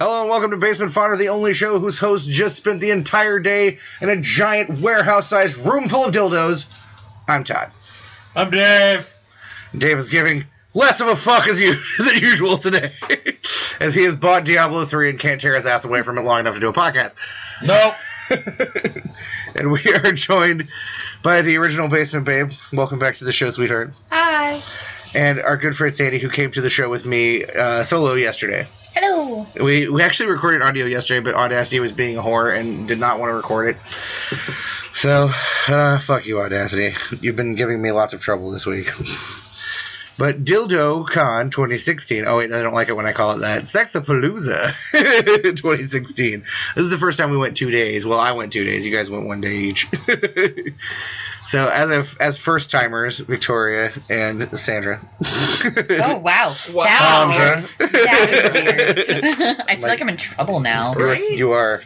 Hello and welcome to Basement Fodder, the only show whose host just spent the entire day in a giant warehouse-sized room full of dildos. I'm Todd. I'm Dave. Dave is giving less of a fuck than usual today, as he has bought Diablo 3 and can't tear his ass away from it long enough to do a podcast. Nope. And we are joined by the original Basement Babe. Welcome back to the show, sweetheart. Hi. And our good friend Sandy, who came to the show with me solo yesterday. Hello. We actually recorded audio yesterday, but Audacity was being a whore and did not want to record it. So, fuck you, Audacity. You've been giving me lots of trouble this week. But Dildo Con 2016. Oh, wait, I don't like it when I call it that. Sexxapalooza 2016. This is the first time we went 2 days. Well, I went 2 days. You guys went 1 day each. So, as first timers, Victoria and Sandra. Oh, wow. Sandra. That was weird. I feel like I'm in trouble now. Right? You are.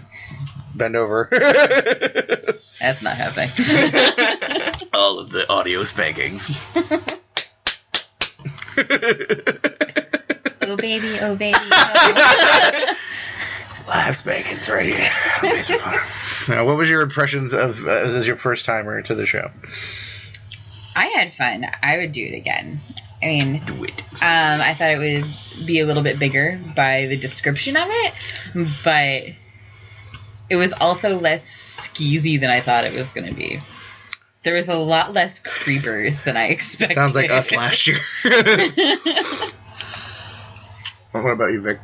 Bend over. That's not happening. All of the audio spankings. Oh, baby, oh, baby. Oh. Live spankings right here. Basement Fodder. Now, what was your impressions of as your first timer to the show? I had fun. I would do it again. I mean, Do it. I thought it would be a little bit bigger by the description of it, but it was also less skeezy than I thought it was going to be. There was a lot less creepers than I expected. Sounds like us last year. What about you, Vic?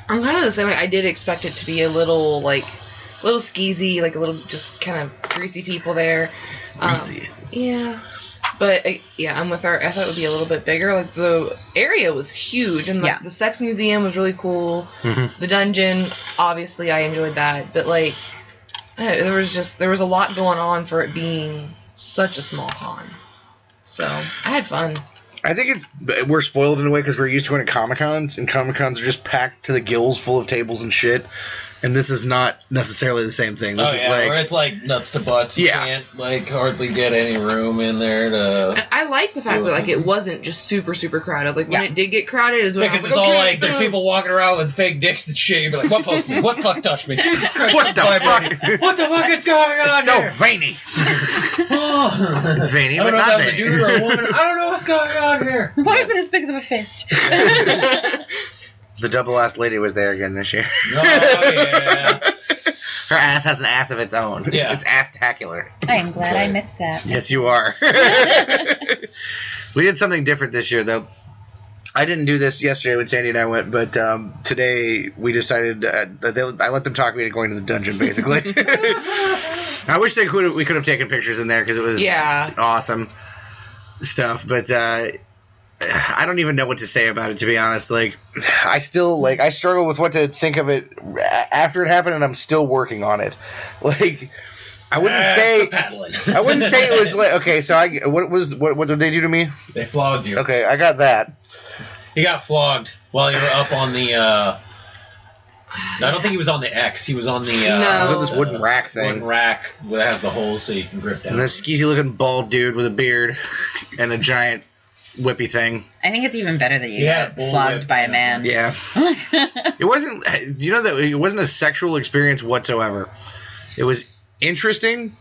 I'm kind of the same way. I did expect it to be a little skeezy, like a little just kind of greasy people there. Greasy. Yeah. But, yeah, I'm with her. I thought it would be a little bit bigger. Like, the area was huge, and, like, the sex museum was really cool. Mm-hmm. The dungeon, obviously, I enjoyed that. But, like, I don't know, there was a lot going on for it being such a small con. So, I had fun. I think we're spoiled in a way because we're used to going to Comic-Cons, and Comic-Cons are just packed to the gills full of tables and shit. And this is not necessarily the same thing. This is like, where it's like nuts to butts. You can't like hardly get any room in there to. I like the fact that like it wasn't just super super crowded. Like when it did get crowded is when because it's all like there's people walking around with fake dicks and shit. You'd be like, what fuck? What fuck touched me? Jesus Christ, what the fuck? What the fuck is going on here? No, veiny. It's veiny, but not veiny. I don't know if that was a dude or a woman. I don't know what's going on here. Why is it as big as a fist? The double-assed lady was there again this year. Oh, yeah. Her ass has an ass of its own. Yeah. It's ass-tacular. I am glad I missed that. Yes, you are. We did something different this year, though. I didn't do this yesterday when Sandy and I went, but today we decided I let them talk me into going to the dungeon, basically. I wish we could have taken pictures in there because it was awesome stuff, but I don't even know what to say about it, to be honest. Like, I still, I struggle with what to think of it after it happened, and I'm still working on it. Like, I wouldn't say it was like, okay, so what did they do to me? They flogged you. Okay, I got that. He got flogged while you were up on the, I don't think he was on the X. He was on the, he was on this wooden rack thing. Wooden rack that has the holes so you can grip down. And this skeezy-looking bald dude with a beard and a giant whippy thing. I think it's even better that you got flogged by a man. Yeah. It wasn't, you know that it wasn't a sexual experience whatsoever. It was interesting,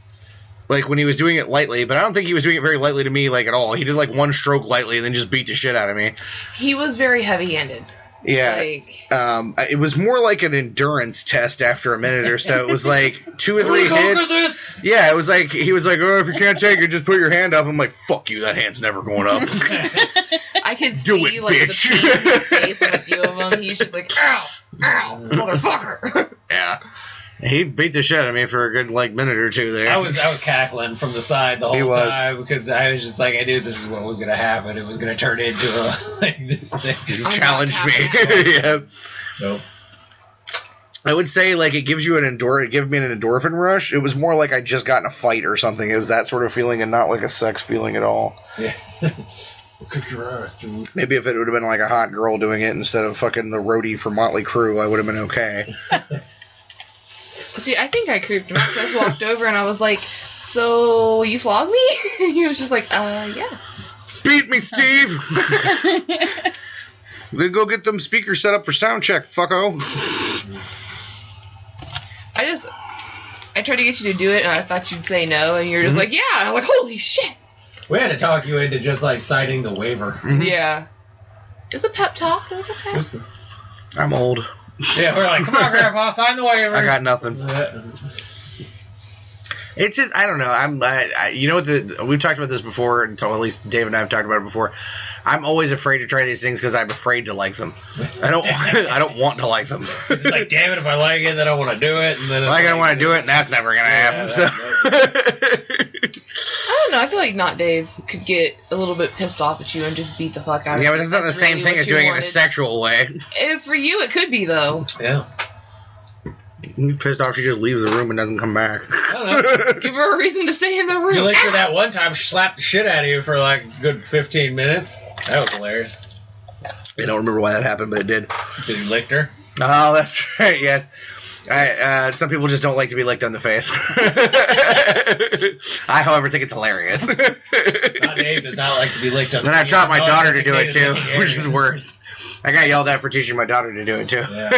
like when he was doing it lightly, but I don't think he was doing it very lightly to me, like at all. He did like one stroke lightly and then just beat the shit out of me. He was very heavy-handed. Yeah. It was more like an endurance test after a minute or so. It was like 2 or 3 hits. Yeah, it was like, he was like, oh, if you can't take it, just put your hand up. I'm like, fuck you, that hand's never going up. I could see, like, bitch. the pain in his face on a few of them. He's just like, ow, motherfucker. Yeah. He beat the shit out of me for a good, minute or two there. I was cackling from the whole time because I was just like, I knew this is what was going to happen. It was going to turn into this thing. You challenged me. Yeah. Nope. I would say, it gives you it gave me an endorphin rush. It was more like I just got in a fight or something. It was that sort of feeling and not like a sex feeling at all. Yeah. Kick your ass, dude. Maybe if it would have been like a hot girl doing it instead of fucking the roadie for Motley Crue, I would have been okay. See, I think I creeped him out. So I just walked over and I was like, so you flogged me? And he was just like, yeah. Beat me, Steve! Then go get them speakers set up for sound check, fucko. I tried to get you to do it, and I thought you'd say no, and you're just like, yeah. And I'm like, holy shit. We had to talk you into just like signing the waiver. Yeah. It's a pep talk. It was okay. I'm old. Yeah, we're like, come on, Grandpa, sign the waiver. I got nothing. It's just, I don't know. You know what? We've talked about this before, until at least Dave and I have talked about it before. I'm always afraid to try these things because I'm afraid to like them. I don't want to like them. It's like, damn it, if I like it, then I want to do it, and then I don't want to do it, and that's never gonna happen. So. I don't know. I feel like Not Dave could get a little bit pissed off at you and just beat the fuck out of you. Yeah, but it's not the same thing as doing it in a sexual way. For you, it could be though. Yeah. Pissed off, she just leaves the room and doesn't come back. I don't know. Give her a reason to stay in the room. You licked her that one time, she slapped the shit out of you for like a good 15 minutes. That was hilarious. I don't remember why that happened, but it did. Did you lick her? Oh, that's right, yes. Some people just don't like to be licked on the face. I, however, think it's hilarious. Not Dave does not like to be licked on the face. Then I've taught my daughter to do it, too, which is worse. I got yelled at for teaching my daughter to do it, too. Yeah.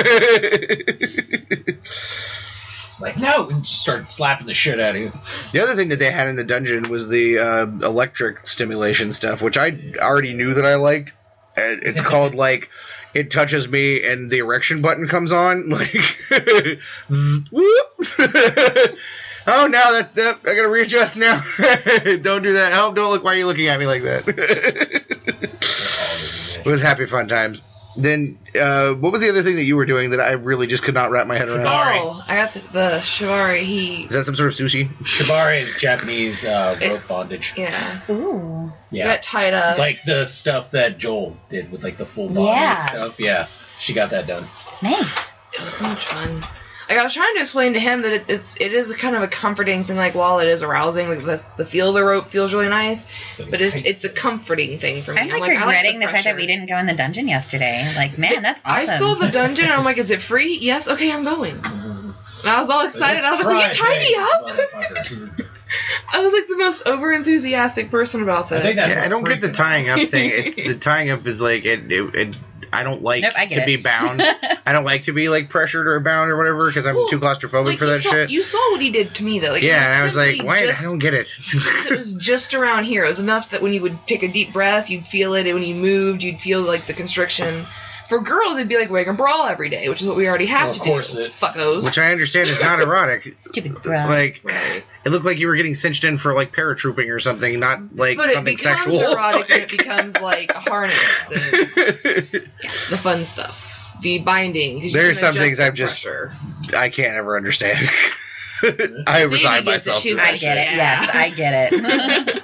Like, no! And just started slapping the shit out of you. The other thing that they had in the dungeon was the electric stimulation stuff, which I already knew that I liked. It's called, like... It touches me and the erection button comes on, like, whoop. Oh, now I gotta readjust now. Don't do that. Oh, don't look. Why are you looking at me like that? It was happy fun times. Then, what was the other thing that you were doing that I really just could not wrap my head around? Oh, I got the shibari. Is that some sort of sushi? Shibari is Japanese rope bondage. Yeah. Ooh. Yeah. Got tied up. Like the stuff that Joel did with like the full body and stuff. Yeah. She got that done. Nice. It was so much fun. Like, I was trying to explain to him that it is a kind of a comforting thing. Like, while it is arousing, like the feel of the rope feels really nice, but it's a comforting thing for me. I'm like regretting the fact that we didn't go in the dungeon yesterday. Like, man, that's awesome. I saw the dungeon and I'm like, is it free? Yes. Okay, I'm going. And I was all excited. I was like, will you tie me up? I was like the most over enthusiastic person about this. I don't get the tying up thing. It's the tying up is like it I don't like to be bound. I don't like to be like pressured or bound or whatever because I'm too claustrophobic for that shit. You saw what he did to me though. Like, yeah, and I was like, why? I don't get it. It was just around here. It was enough that when you would take a deep breath, you'd feel it, and when you moved, you'd feel like the constriction. For girls, it'd be like wake and brawl every day, which is what we already have to do. Fuckos. Which I understand is not erotic. Stupid bra. Like, it looked like you were getting cinched in for like paratrooping or something, not like something sexual. But it becomes erotic when it becomes like a harness and the fun stuff. The binding. There's some things I can't ever understand. I resign myself to that. I get it. Yes, I get it.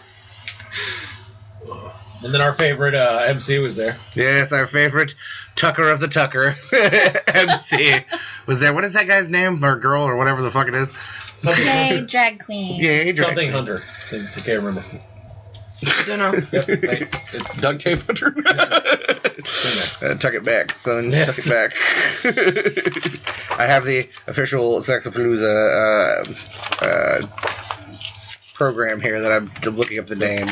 And then our favorite MC was there. Yes, our favorite Tucker of the Tucker MC was there. What is that guy's name? Or girl, or whatever the fuck it is? Yay, drag queen. Yay, drag Something queen. Hunter. I can't remember. I don't know. Yep, duct tape hunter. Tuck it back, son. Yeah. Tuck it back. I have the official Sexxapalooza program here that I'm looking up the name.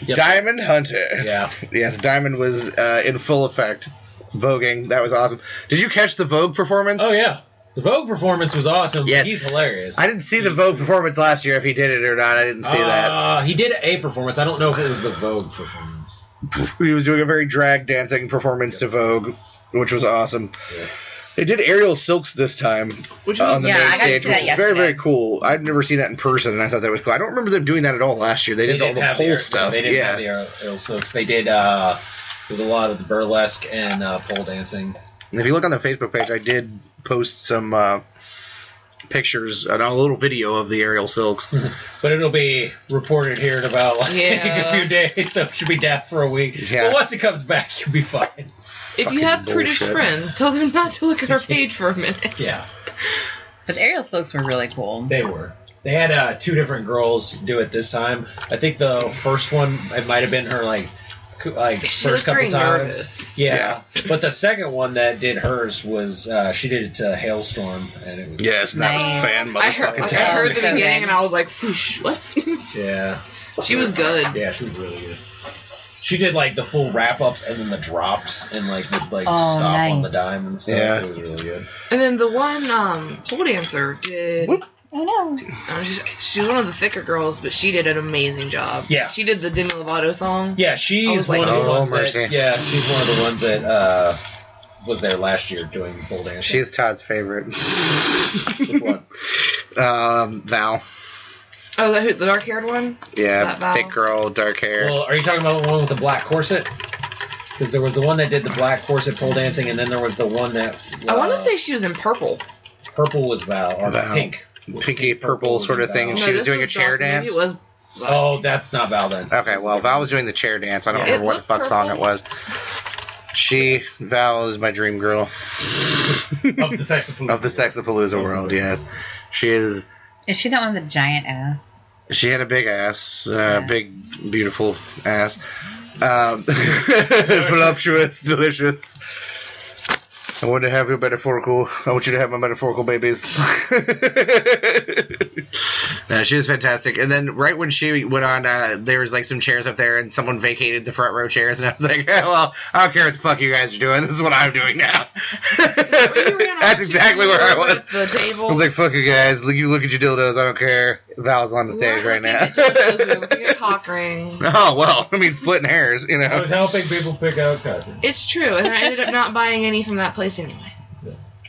Yep. Diamond Hunter. Yeah. Yes, Diamond was in full effect. Voguing. That was awesome. Did you catch the Vogue performance? Oh, yeah. The Vogue performance was awesome. Yes. He's hilarious. I didn't see the Vogue performance last year, if he did it or not. I didn't see that. He did a performance. I don't know if it was the Vogue performance. He was doing a very drag dancing performance to Vogue, which was awesome. Yes. They did aerial silks this time on the main stage, which was very, very cool. I'd never seen that in person, and I thought that was cool. I don't remember them doing that at all last year. They did all the pole stuff. They didn't have the aerial silks. They did, there's a lot of the burlesque and pole dancing. And if you look on the Facebook page, I did post some pictures and a little video of the aerial silks. But it'll be reported here in about like a few days, so it should be down for a week. Yeah. But once it comes back, you'll be fine. If you have British friends, tell them not to look at our page for a minute. Yeah. But the aerial silks were really cool. They were. They had two different girls do it this time. I think the first one, it might have been her like first couple times. Nervous. Yeah. But the second one that did hers was she did it to Hailstorm, and it was and that was fan motherfucking I heard the beginning and I was like, "Whoosh, what?" Yeah. She was good. Yeah, she was really good. She did like the full wrap ups and then the drops and like would like stop on the dime and stuff. Yeah. It was really good. And then the one pole dancer did. Oh no. She's one of the thicker girls, but she did an amazing job. Yeah. She did the Demi Lovato song. Yeah, she's one of the ones that. Yeah, she's one of the ones that was there last year doing pole dancing. She's Todd's favorite. Which one? Val. Oh, the dark-haired one? Yeah, thick girl, dark hair. Well, are you talking about the one with the black corset? Because there was the one that did the black corset pole dancing, and then there was the one that... I want to say she was in purple. Purple was Val, or pink. Pinky purple sort of thing, and she was doing a chair dance. Maybe it was Oh, that's not Val then. Okay, well, Val was doing the chair dance. I don't remember what the fuck song it was. Val is my dream girl. Of the Sexxapalooza. Of the Sexxapalooza world, yes. She is... Is she the one with the giant ass? She had a big ass. Big, beautiful ass. Voluptuous, delicious. I want to have your metaphorical. I want you to have my metaphorical babies. No, she was fantastic. And then right when she went on, there was like some chairs up there, and someone vacated the front row chairs, and I was like, well, I don't care what the fuck you guys are doing. This is what I'm doing now. That's exactly where I was. The table. I was like, fuck you guys. You look at your dildos. I don't care. Val's on the stage right now. We were looking at cock rings. Oh, well, I mean, splitting hairs, you know. I was helping people pick out cock rings. It's true, and I ended up not buying any from that place anyway.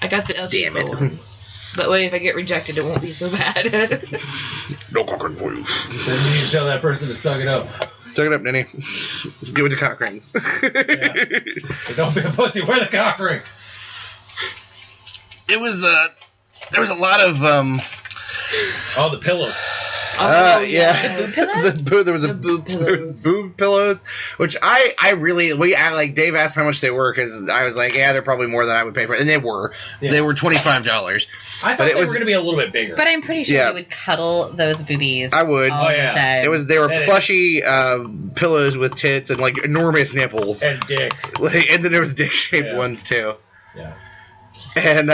I got the El ones. But wait, if I get rejected, it won't be so bad. No cock ring for you. Then you need to tell that person to suck it up. Suck it up, Ninny. Give it to cock rings. Yeah. Don't be a pussy. Wear the cock ring. It was, there was a lot of, Oh, the pillows. Yeah. Boob pillows? There was boob pillows. There was boob pillows, which I really, like Dave asked how much they were, because I was like, yeah, they're probably more than I would pay for it, and they were. Yeah. They were $25. I thought they were going to be a little bit bigger. But I'm pretty sure they would cuddle those boobies. I would. All the time. They were plushy pillows with tits and like enormous nipples. And dick. And then there was dick-shaped ones too. Yeah. And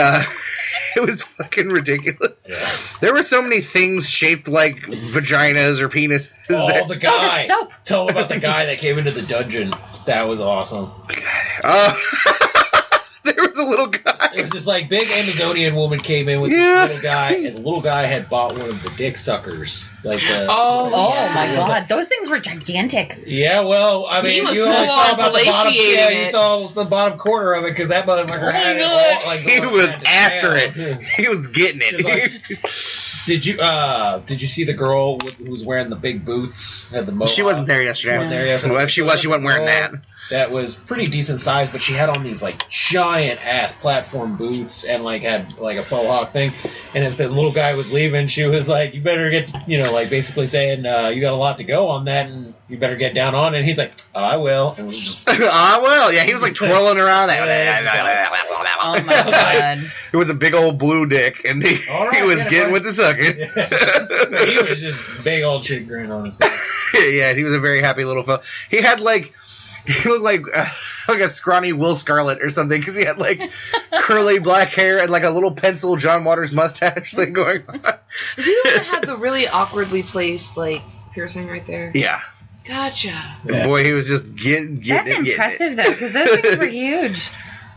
it was fucking ridiculous. Yeah. There were so many things shaped like vaginas or penises. Oh, the guy. The soap. Tell them about the guy that came into the dungeon. That was awesome. There was a little guy. It was this like big Amazonian woman came in with this little guy, and the little guy had bought one of the dick suckers. Like the, oh my god, those things were gigantic. Yeah, well, I mean, you only saw about the bottom. Yeah, you saw the bottom quarter of it because that motherfucker had it all. Like, he was after it. He was getting it. Like, did you see the girl who was wearing the big boots? Had the mohawk? She wasn't there yesterday. Well, if she was, she wasn't wearing that. That was pretty decent size, but she had on these like giant ass platform boots and like had like a faux hawk thing. And as the little guy was leaving, she was like, "You better get," like basically saying, "You got a lot to go on that, and you better get down on it." And he's like, "I will." And it was just, "I will." Yeah, he was like twirling around that. Oh my god! It was a big old blue dick, and he was getting with the sucking. Yeah. He was just big old shit grin on his face. Yeah, he was a very happy little fellow. He had like. He looked like a scrawny Will Scarlet or something, because he had like curly black hair and like a little pencil John Waters mustache thing going on. Is he the one that had the really awkwardly placed like piercing right there? Yeah. Gotcha. Yeah. Boy, he was just getting That's impressive though, because those things were huge.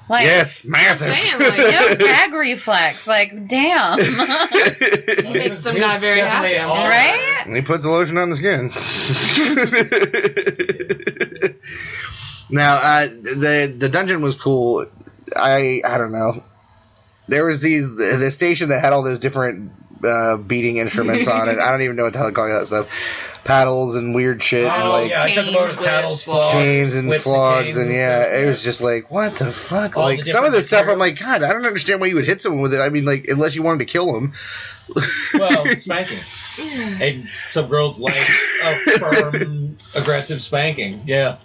Like, yes, massive. No gag reflex. Like, damn. He makes some guy very happy, right? And he puts the lotion on the skin. Now, the dungeon was cool. I don't know. There was the station that had all those different beating instruments on it. I don't even know what the hell to call that stuff. Paddles and weird shit. And like, I took them over to paddles, canes and flogs, and it was just like, what the fuck? All like some of the stuff, I'm like, God, I don't understand why you would hit someone with it. I mean, like, unless you wanted to kill them. Well, spanking. And some girls like a firm, aggressive spanking. Yeah.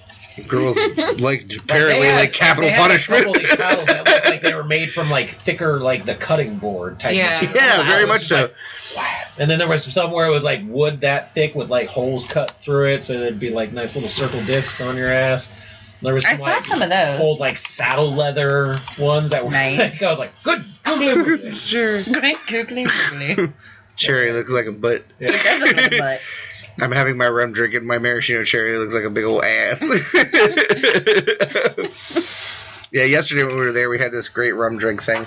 Girls like apparently like capital punishment. A couple of these paddles that looked like they were made from like thicker, like the cutting board type. Material. Yeah, very much so. Like, wow. And then there was some where it was like wood that thick with like holes cut through it, so there'd be like nice little circle discs on your ass. There was some, I saw some of those old like saddle leather ones that were. Nice. Like, I was like, good googly. Sure. Great googly. Cherry looks like a butt. Yeah. It does look like a butt. I'm having my rum drink and my maraschino cherry looks like a big old ass. Yeah, yesterday when we were there, we had this great rum drink thing.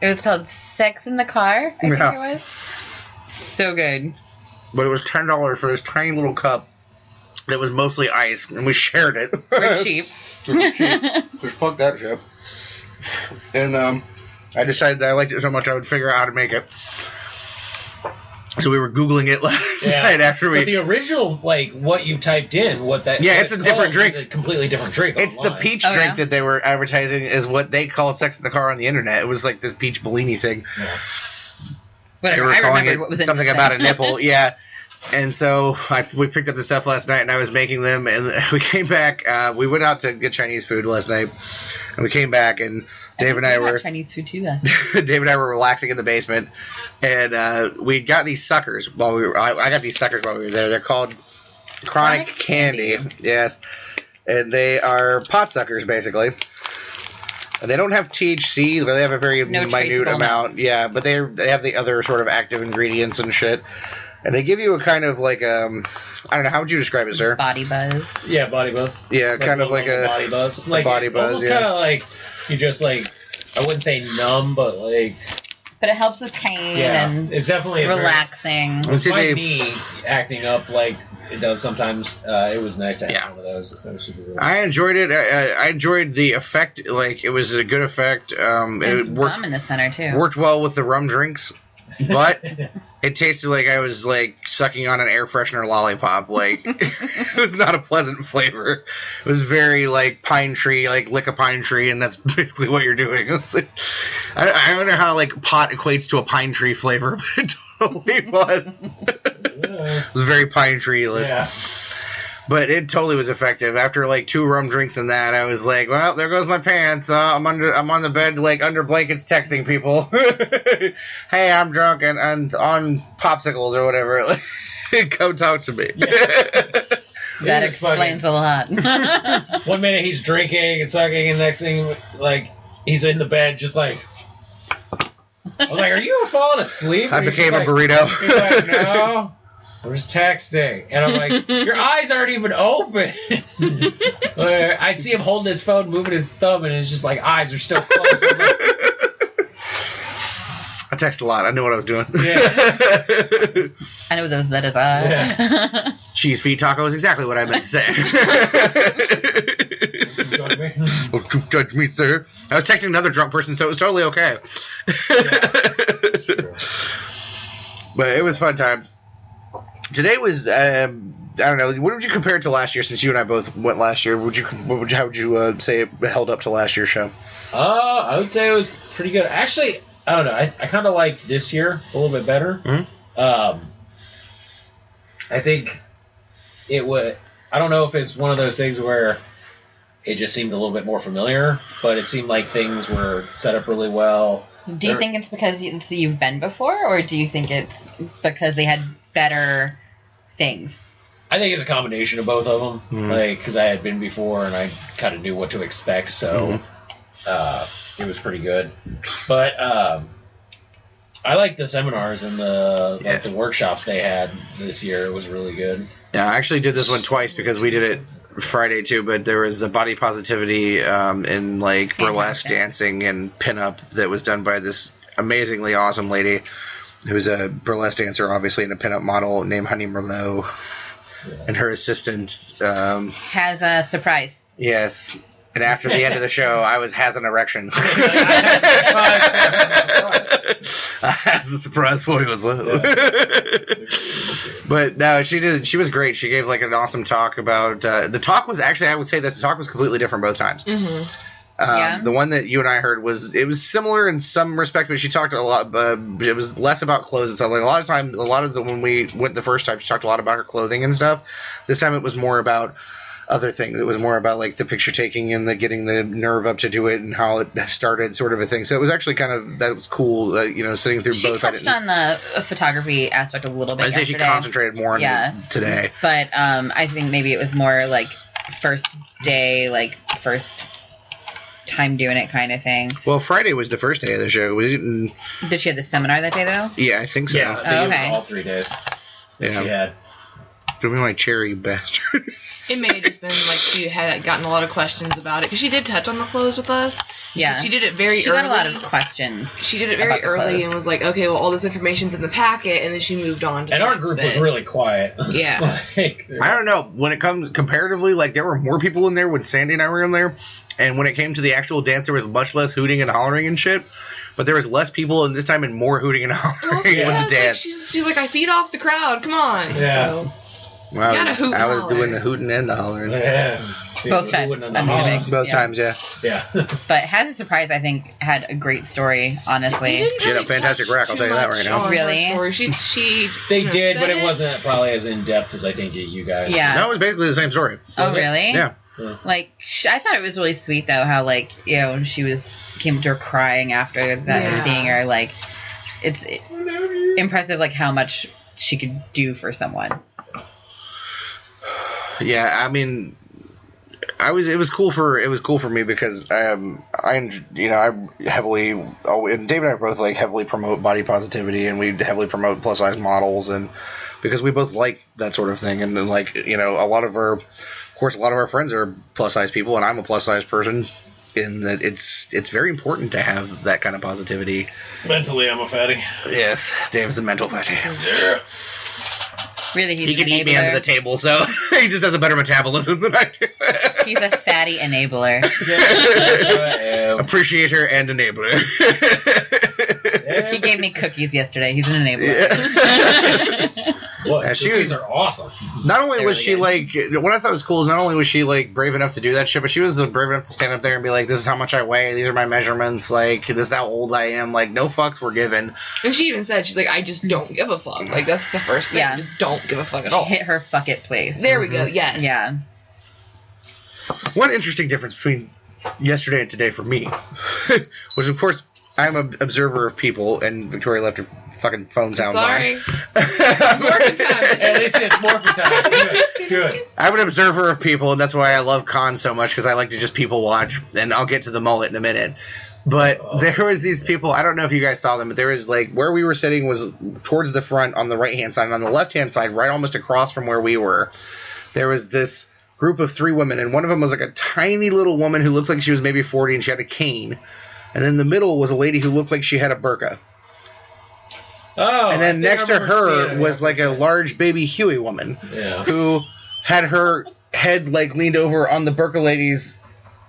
It was called Sex in the Car, I think it was. So good. But it was $10 for this tiny little cup that was mostly ice, and we shared it. For cheap. Just fuck that shit. And I decided that I liked it so much I would figure out how to make it. So we were Googling it last night after we... But the original, like, what you typed in, it's a different drink. It's a completely different drink It's online. the peach drink that they were advertising is what they called Sex in the Car on the internet. It was like this peach Bellini thing. Yeah. Whatever, I remembered what was in something it. about a nipple, yeah. And so we picked up the stuff last night, and I was making them, and we came back. We went out to get Chinese food last night, and we came back, and Dave and I were Chinese food too last night. Dave and I were relaxing in the basement, and we got these suckers while we were. I got these suckers while we were there. They're called Chronic Candy. Yes, and they are pot suckers basically. And they don't have THC, but they have a very minute amount. Yeah, but they have the other sort of active ingredients and shit. And they give you a kind of like I don't know, how would you describe it, sir? Body buzz. Yeah, body buzz. Yeah, like kind of like a body buzz. Like body buzz. Almost kind of like you just like, I wouldn't say numb, but like. But it helps with pain and it's definitely relaxing. My knee acting up like it does sometimes. It was nice to have one of those. That was super good. I enjoyed it. I enjoyed the effect. Like, it was a good effect. It worked, gum in the center too. Worked well with the rum drinks, but it tasted like I was like sucking on an air freshener lollipop. Like, it was not a pleasant flavor. It was very like pine tree, like lick a pine tree, and that's basically what you're doing. It's like, I don't know how like pot equates to a pine tree flavor, but it totally was. It was very pine tree-less. Yeah. But it totally was effective. After like 2 rum drinks and that, I was like, well, there goes my pants. I'm on the bed like under blankets texting people. Hey, I'm drunk and on popsicles or whatever. Come talk to me. Yeah. That explains a lot. 1 minute he's drinking and sucking, and the next thing, like, he's in the bed just like... I was like, are you falling asleep? I became a burrito. He's like, no. I'm just texting. And I'm like, your eyes aren't even open. I'd see him holding his phone, moving his thumb, and it's just like eyes are still closed. I text a lot. I knew what I was doing. Yeah. I know those letters are. Yeah. Cheese feet taco is exactly what I meant to say. Judge me. Don't you judge me, sir. I was texting another drunk person, so it was totally okay. But it was fun times. Today was I don't know. What would you compare it to last year? Since you and I both went last year, how would you say it held up to last year's show? I would say it was pretty good. Actually, I don't know. I kind of liked this year a little bit better. Mm-hmm. I think it would. I don't know if it's one of those things where it just seemed a little bit more familiar, but it seemed like things were set up really well. Do you think it's because you've been before, or do you think it's because they had better things? I think it's a combination of both of them. Mm-hmm. Like, because I had been before and I kind of knew what to expect, so it was pretty good. But I like the seminars and the workshops they had this year. It was really good. Yeah, I actually did this one twice because we did it Friday too, but there was a body positivity in like burlesque dancing and pinup that was done by this amazingly awesome lady who's a burlesque dancer, obviously, and a pinup model named Honey Merlot. Yeah. And her assistant has a surprise. Yes. And after the end of the show, has an erection. As the surprise for you as well. Yeah. But no, she was great. She gave like an awesome talk about the talk was actually, I would say this, the talk was completely different both times. Mm-hmm. The one that you and I heard was similar in some respect, but she talked a lot. It was less about clothes and stuff. Like when we went the first time, she talked a lot about her clothing and stuff. This time it was more about other things. It was more about like the picture taking and the getting the nerve up to do it and how it started, sort of a thing. So it was actually that was cool. Sitting through both. She touched on the photography aspect a little bit. I'd say she concentrated more on it today. But I think maybe it was more like first day, like first time doing it kind of thing. Well, Friday was the first day of the show. We didn't. Did she have the seminar that day though? Yeah, I think so. Yeah, I think it was all 3 days. Yeah. She had. Don't be my cherry bastard. It may have just been like she had gotten a lot of questions about it because she did touch on the clothes with us. Yeah. She did it very early. She got a lot of questions. She did it very early and was like, okay, well, all this information's in the packet, and then she moved on to and our group was really quiet. Yeah. I don't know. When it comes comparatively, like, there were more people in there when Sandy and I were in there, and when it came to the actual dance, there was much less hooting and hollering and shit. But there was less people, and this time, and more hooting and hollering with the dance. Like, she's like, I feed off the crowd. Come on. Yeah. So, well, I was holler. doing the hooting and the hollering. Yeah. Both times. Both times, yeah. Yeah. But Has a Surprise, I think, had a great story, honestly. She had a fantastic rack, I'll tell you that right now. Really? They did, but it wasn't probably as in-depth as I think you guys. Yeah. That was basically the same story. Oh, really? Yeah. Like, I thought it was really sweet, though, how, like, you know, she came to her crying after that, seeing her, like, it's impressive, like, how much she could do for someone. Yeah, I mean, it was cool for me because and Dave and I both like heavily promote body positivity, and we heavily promote plus size models, and because we both like that sort of thing, and then, like, you know, a lot of our friends are plus size people, and I'm a plus size person, in that it's very important to have that kind of positivity. Mentally, I'm a fatty. Yes, Dave's the mental fatty. Yeah. Really, he can eat me under the table, so he just has a better metabolism than I do. He's a fatty enabler. Yeah, that's what I am. Appreciator and enabler. He gave me cookies yesterday. He's an enabler. Yeah. Well, cookies are awesome. Not only was she like, what I thought was cool is not only was she like brave enough to do that shit, but she was brave enough to stand up there and be like, "This is how much I weigh. These are my measurements. Like, this is how old I am. Like, no fucks were given." And she even said, "She's like, I just don't give a fuck. Like, that's the first thing. Yeah. I just don't give a fuck at She all." hit her fuck it place. There we go. Yes. Yeah. One interesting difference between yesterday and today for me was, of course, I'm an observer of people, and Victoria left her fucking phone sounds Sorry. on. Morphin time. At least it's morphin time. Good. I'm an observer of people, and that's why I love cons so much, because I like to just people watch, and I'll get to the mullet in a minute. But there was these people, I don't know if you guys saw them, but there was, like, where we were sitting was towards the front on the right-hand side, and on the left-hand side, right almost across from where we were, there was this group of 3 women, and one of them was like a tiny little woman who looked like she was maybe 40, and she had a cane. And then in the middle was a lady who looked like she had a burqa. Oh, and then next to her was like a large baby Huey woman who had her head like leaned over on the burqa lady's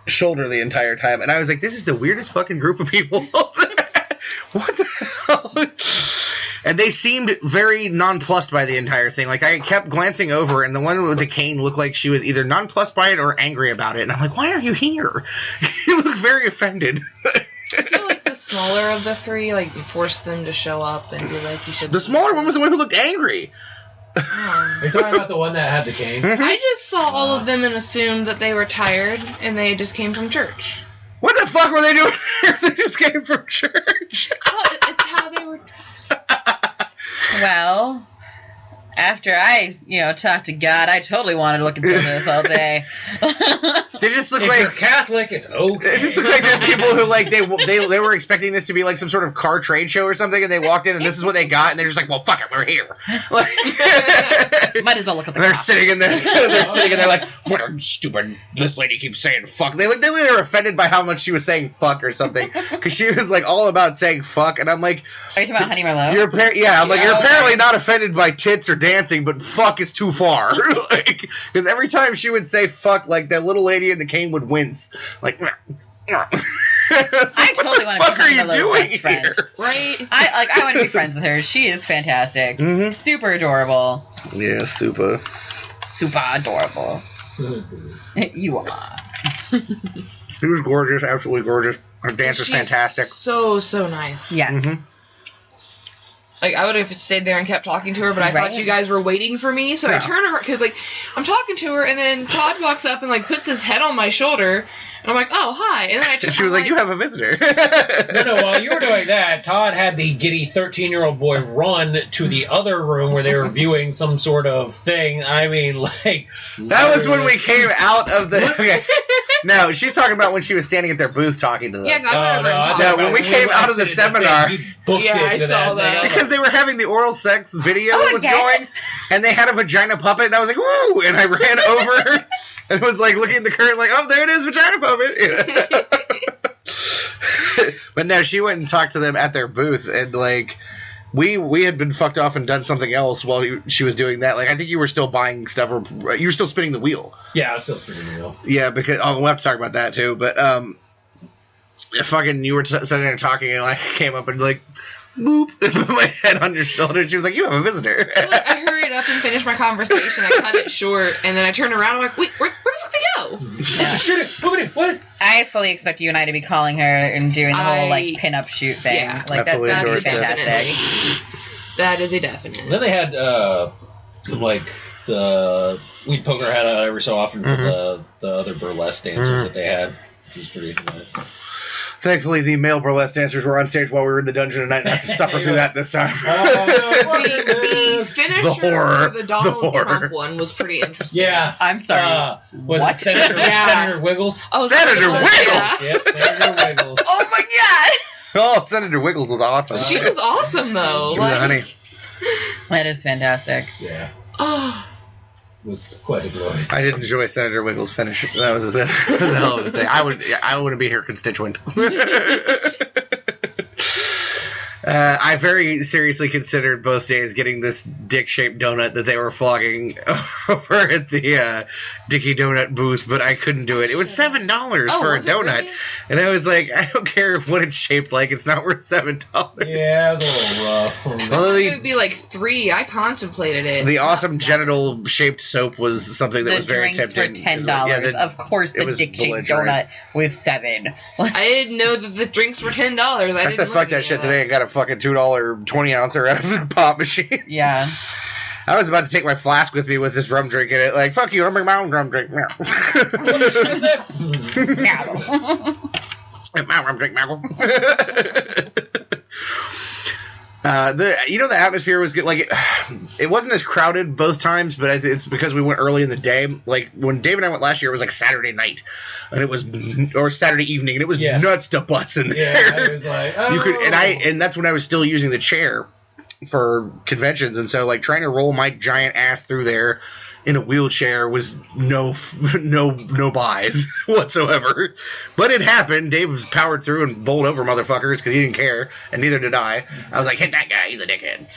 shoulder the entire time. And I was like, this is the weirdest fucking group of people. What the hell? And they seemed very nonplussed by the entire thing. Like, I kept glancing over, and the one with the cane looked like she was either nonplussed by it or angry about it. And I'm like, why are you here? You look very offended. I feel like the smaller of the 3, like, forced them to show up and be like, you should... The smaller one was the one who looked angry. Are you talking about the one that had the cane? I just saw all of them and assumed that they were tired, and they just came from church. What the fuck were they doing here? They just came from church. Well, it's how they were dressed. Well, after I, talked to God, I totally wanted to look into this all day. They just look if like you're Catholic, it's okay. It just look like there's people who like they were expecting this to be like some sort of car trade show or something, and they walked in and this is what they got, and they're just like, well, fuck it, we're here. Like, might as well look at the. They're sitting in there. They're sitting in there like, what a stupid. This lady keeps saying fuck. They were offended by how much she was saying fuck or something, because she was like all about saying fuck, and I'm like, are you talking about Honey Merlot? You're apparently not offended by tits or dancing, but fuck is too far. Like, because every time she would say fuck, like that little lady in the cane would wince. Like, like I totally want to be Honey Merlot's best friend. Here? Right? I want to be friends with her. She is fantastic. Mm-hmm. Super adorable. Yeah, super Adorable. You are. She was gorgeous, absolutely gorgeous. Her dance was fantastic. So nice. Yes. Mm-hmm. Like, I would have stayed there and kept talking to her, but I thought you guys were waiting for me, so I turned to her, because, like, I'm talking to her, and then Todd walks up and, like, puts his head on my shoulder, and I'm like, oh, hi, and then she was like, you have a visitor. No, while you were doing that, Todd had the giddy 13-year-old boy run to the other room where they were viewing some sort of thing. I mean, like... That was when we came out of the... Okay. No, she's talking about when she was standing at their booth talking to them. Yeah, I remember talking No, about when we came out of the seminar, I saw that. because they were having the oral sex video was going, and they had a vagina puppet, and I was like, woo! And I ran over and was like looking at the curtain, like, oh, there it is, vagina puppet. But no, she went and talked to them at their booth, and like. We had been fucked off and done something else while she was doing that. Like, I think you were still buying stuff, or you were still spinning the wheel. Yeah, I was still spinning the wheel. Yeah, because we'll have to talk about that too. But fucking, you were sitting there talking, and I came up and like, boop, and put my head on your shoulder. And she was like, "You have a visitor." I hurried up and finished my conversation. I cut it short, and then I turned around. I'm like, "Wait, where the fuck they go?" Yeah. What? I fully expect you and I to be calling her and doing the whole like pin-up shoot thing. Yeah, like that's fantastic. That is a definite. And then they had some like the weed poker had out every so often for the other burlesque dancers that they had, which was pretty nice. Thankfully, the male burlesque dancers were on stage while we were in the dungeon tonight and I had to suffer through that this time. The finisher for the Donald Trump one was pretty interesting. Yeah. I'm sorry. Was it Senator Wiggles? Oh, Senator Wiggles! Yep, Senator Wiggles. Oh my god! Oh, Senator Wiggles was awesome. She was awesome, though. She was a honey. That is fantastic. Yeah. Oh. Was quite a glorious. I did enjoy Senator Wiggles' finish. That was a hell of a thing. I would be her constituent. I very seriously considered both days getting this dick-shaped donut that they were flogging over at the Dickie Donut booth, but I couldn't do it. It was $7 for a donut, really? And I was like, I don't care what it's shaped like. It's not worth $7. Yeah, it was a little rough. Well, it would be like $3. I contemplated it. The awesome genital-shaped soap was something that was very tempting. The drinks were $10. Yeah, of course, the dick-shaped donut was $7. I didn't know that the drinks were $10. I said, fuck that shit today and got a fucking $2 20-ouncer out of the pop machine. Yeah. I was about to take my flask with me with this rum drink in it. Like, fuck you, I'm bring my own rum drink. My rum drink, the atmosphere was good. Like, it wasn't as crowded both times, but it's because we went early in the day. Like, when Dave and I went last year, it was like Saturday night, and it was, or Saturday evening, and it was nuts to butts in there. Yeah, I was like, oh. You could, and that's when I was still using the chair for conventions, and so like trying to roll my giant ass through there in a wheelchair was no buys whatsoever. But it happened. Dave was powered through and bowled over motherfuckers because he didn't care, and neither did I. I was like, hit that guy, he's a dickhead.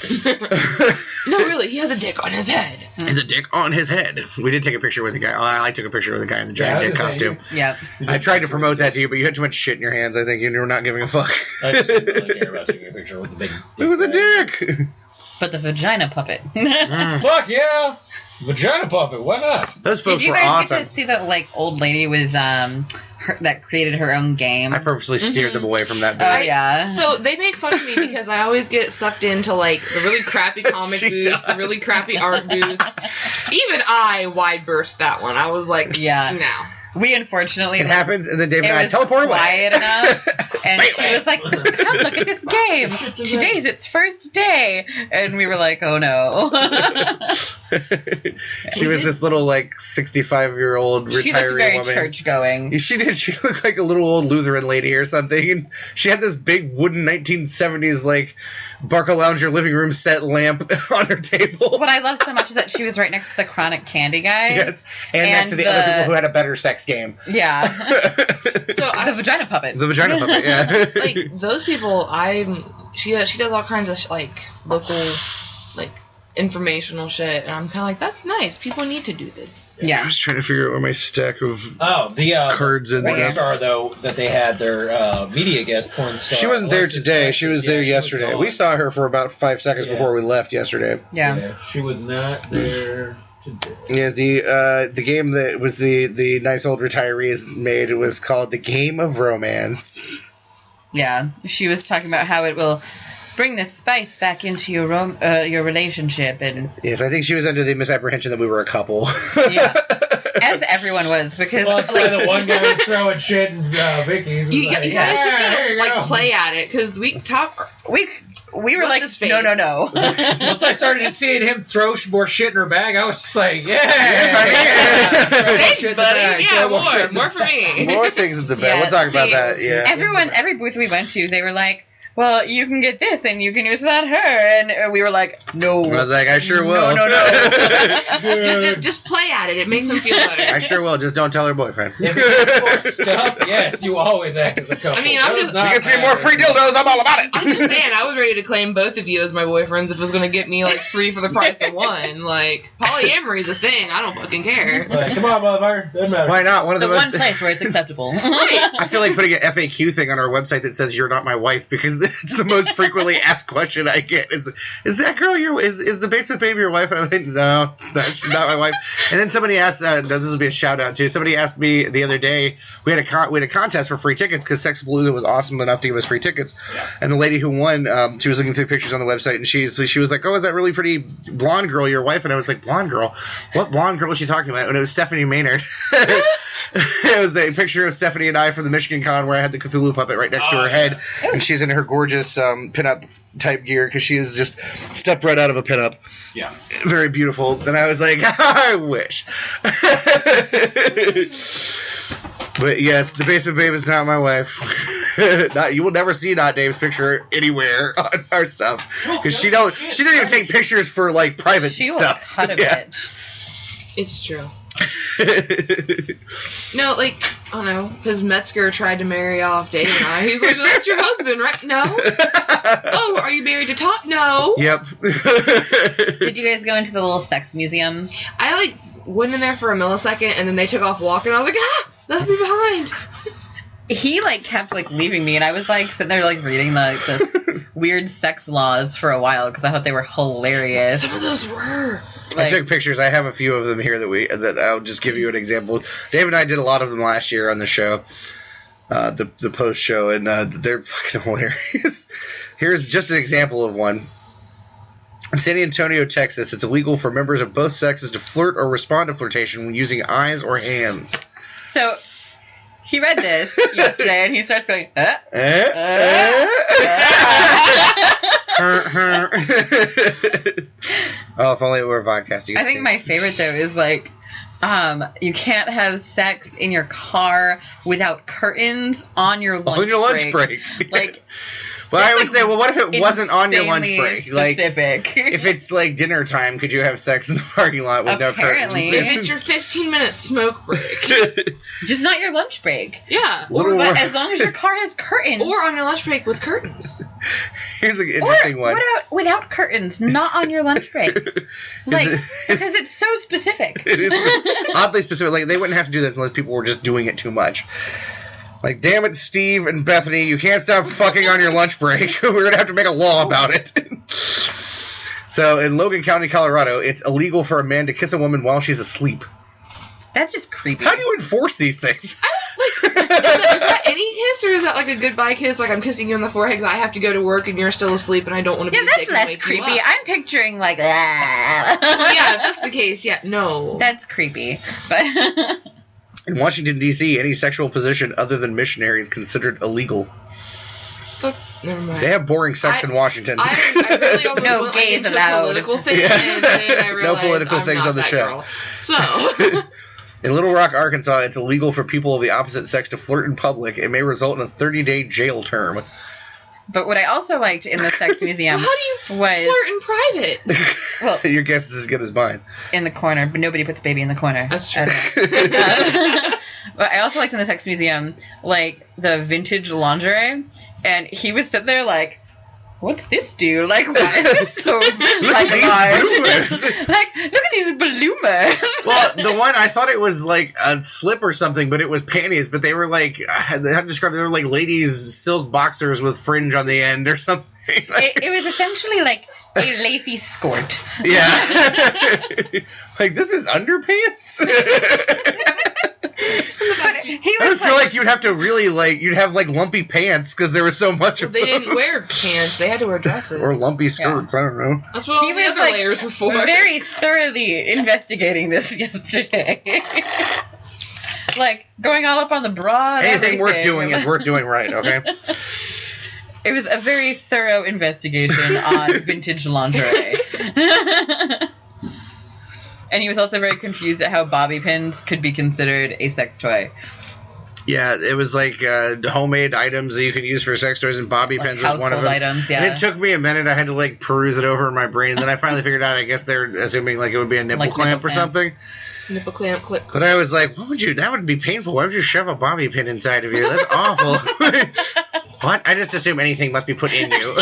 No, really, he has a dick on his head. He's a dick on his head. We did take a picture with the guy. I took a picture with the guy in the giant dick costume. Yeah. I tried to promote that to you, but you had too much shit in your hands, I think, and you were not giving a fuck. I just didn't really care about taking a picture with the big dick. It was a dick! But the vagina puppet. Fuck yeah! Vagina puppet, why not? Those folks were awesome. Did you guys get to see that like old lady with that created her own game? I purposely steered them away from that bit. Oh yeah. So they make fun of me because I always get sucked into like the really crappy comic booths, the really crappy art booths. Even I wide burst that one. I was like, no. We unfortunately it happens, and then Dave and I teleport away. Quiet enough, and she was like, "Come look at this game. Today's its first day," and we were like, "Oh no." She was this little like 65-year-old retiree woman. She looked very church going. She did. She looked like a little old Lutheran lady or something, and she had this big wooden 1970s like Barca Lounger living room set lamp on her table. What I love so much is that she was right next to the chronic candy guy. Yes, and next to the other people who had a better sex game. Yeah. The vagina puppet. The vagina puppet, yeah. Like, those people, she does all kinds of, like, local, like, informational shit, and I'm kind of like, that's nice. People need to do this. Yeah. I was trying to figure out where my stack of cards in porn star, though, that they had their media guest porn star. She wasn't there today. She was there yesterday. We saw her for about 5 seconds before we left yesterday. Yeah. She was not there today. Yeah, the game that was the nice old retirees made, it was called The Game of Romance. Yeah. She was talking about how it will bring the spice back into your relationship, and yes, I think she was under the misapprehension that we were a couple. Yeah, as everyone was, because that's why the one guy was throwing shit in Vicky's. You guys just gotta play at it, because we were What's like, his face? no. Once I started seeing him throw more shit in her bag, I was just like, yeah. Thanks, Shit in the buddy. bag, Yeah, throw shit in more for me. More things at the bag. Yeah, We'll talk about that. same. Yeah. Every booth we went to, they were like, well, you can get this and you can use it on her. And we were like, no. I was like, I sure will. No. Just play at it. It makes them feel better. I sure will. Just don't tell her boyfriend. If you get more stuff, yes, you always act as a couple. I mean, I'm just- If it gets me more free dildos, I'm all about it. I'm just saying, I was ready to claim both of you as my boyfriends if it was going to get me, like, free for the price of one. Like, polyamory is a thing. I don't fucking care. Like, come on, motherfucker. Doesn't matter. Why not? One of The the one most. place where it's acceptable. I feel like putting an FAQ thing on our website that says "You're not my wife" because it's the most frequently asked question I get. Is that girl is the basement baby your wife? And I'm like, no, she's not my wife. And then somebody asked. This will be a shout out too. Somebody asked me the other day. We had a contest for free tickets because Sexxapalooza was awesome enough to give us free tickets. Yeah. And the lady who won, she was looking through pictures on the website, and she was like, "Oh, is that really pretty blonde girl your wife?" And I was like, "Blonde girl? What blonde girl is she talking about?" And it was Stephanie Maynard. It was the picture of Stephanie and I from the Michigan Con where I had the Cthulhu puppet right next to her head, and she's in her gorgeous pinup type gear because she is just stepped right out of a pinup. Yeah. Very beautiful. And I was like, I wish. But yes, the basement babe is not my wife. You will never see Not Dave's picture anywhere on our stuff because she doesn't even take pictures for like private She will stuff. cut a bitch. It's true. No, like, I don't know, because Metzger tried to marry off Dave and I. He's like, that's your husband, right? No. Oh, are you married to Top? No. Yep. Did you guys go into the little sex museum? I, like, went in there for a millisecond, and then they took off walking. I was like, left me behind. He, like, kept, like, leaving me, and I was, like, sitting there, like, reading the weird sex laws for a while because I thought they were hilarious. Some of those were. I took pictures. I have a few of them here that I'll just give you an example. Dave and I did a lot of them last year on the show, the post show, and they're fucking hilarious. Here's just an example of one. In San Antonio, Texas, it's illegal for members of both sexes to flirt or respond to flirtation when using eyes or hands. So he read this yesterday, and he starts going, Oh, if only it were a podcast. I think my favorite, though, is, like, you can't have sex in your car without curtains on your lunch break. Like, well, I always say, well, what if it wasn't on your lunch break? Specific. Like, if it's like dinner time, could you have sex in the parking lot with Apparently. no If curtains? it's your 15-minute smoke break. Just not your lunch break. Yeah. But as long as your car has curtains. Or on your lunch break with curtains. Here's an interesting one. What about without curtains, not on your lunch break? Like, because it's so specific. It is oddly specific. Like, they wouldn't have to do this unless people were just doing it too much. Like, damn it, Steve and Bethany, you can't stop fucking on your lunch break. We're going to have to make a law about it. So, in Logan County, Colorado, it's illegal for a man to kiss a woman while she's asleep. That's just creepy. How do you enforce these things? Is that any kiss, or is that like a goodbye kiss? Like, I'm kissing you on the forehead because I have to go to work and you're still asleep and I don't want to be that's sick and less wake creepy. you up. I'm picturing, like, Well, yeah, if that's the case, yeah, no. That's creepy. But In Washington, D.C., any sexual position other than missionary is considered illegal. Never mind. They have boring sex in Washington. I really almost No went gays into allowed. political thing, Yeah. and then I realized political I'm things not on the that show. girl. So, In Little Rock, Arkansas, it's illegal for people of the opposite sex to flirt in public. It may result in a 30-day jail term. But what I also liked in the sex museum how do you was flirt in private? well Your guess is as good as mine. in the corner, but nobody puts baby in the corner. That's true. But I also liked in the sex museum, like, the vintage lingerie, and he was sitting there like, what's this do? Like, why is this so like large? bloomers. Like, look at these bloomers. Well, the one, I thought it was like a slip or something, but it was panties, but they were like, how to describe it, they were like ladies' silk boxers with fringe on the end or something. It was essentially like a lacy skirt. Yeah. Like, this is underpants? But he I would was feel like you'd have to really, like, you'd have, like, lumpy pants because there was so much of They them. didn't wear pants. They had to wear dresses. Or lumpy skirts, I don't know. That's what all he the was other like layers were for. very thoroughly investigating this yesterday. Like, going all up on the bra and Anything worth everything. doing is worth doing right, okay? It was a very thorough investigation on vintage lingerie. And he was also very confused at how bobby pins could be considered a sex toy. Yeah, it was like homemade items that you could use for sex toys, and bobby pins was one of them. Items, yeah. And it took me a minute. I had to like peruse it over in my brain, and then I finally figured out. I guess they're assuming like it would be a nipple clamp or something. Nipple clamp, click. But I was like, that would be painful. Why would you shove a bobby pin inside of you? That's awful. What? I just assume anything must be put in you.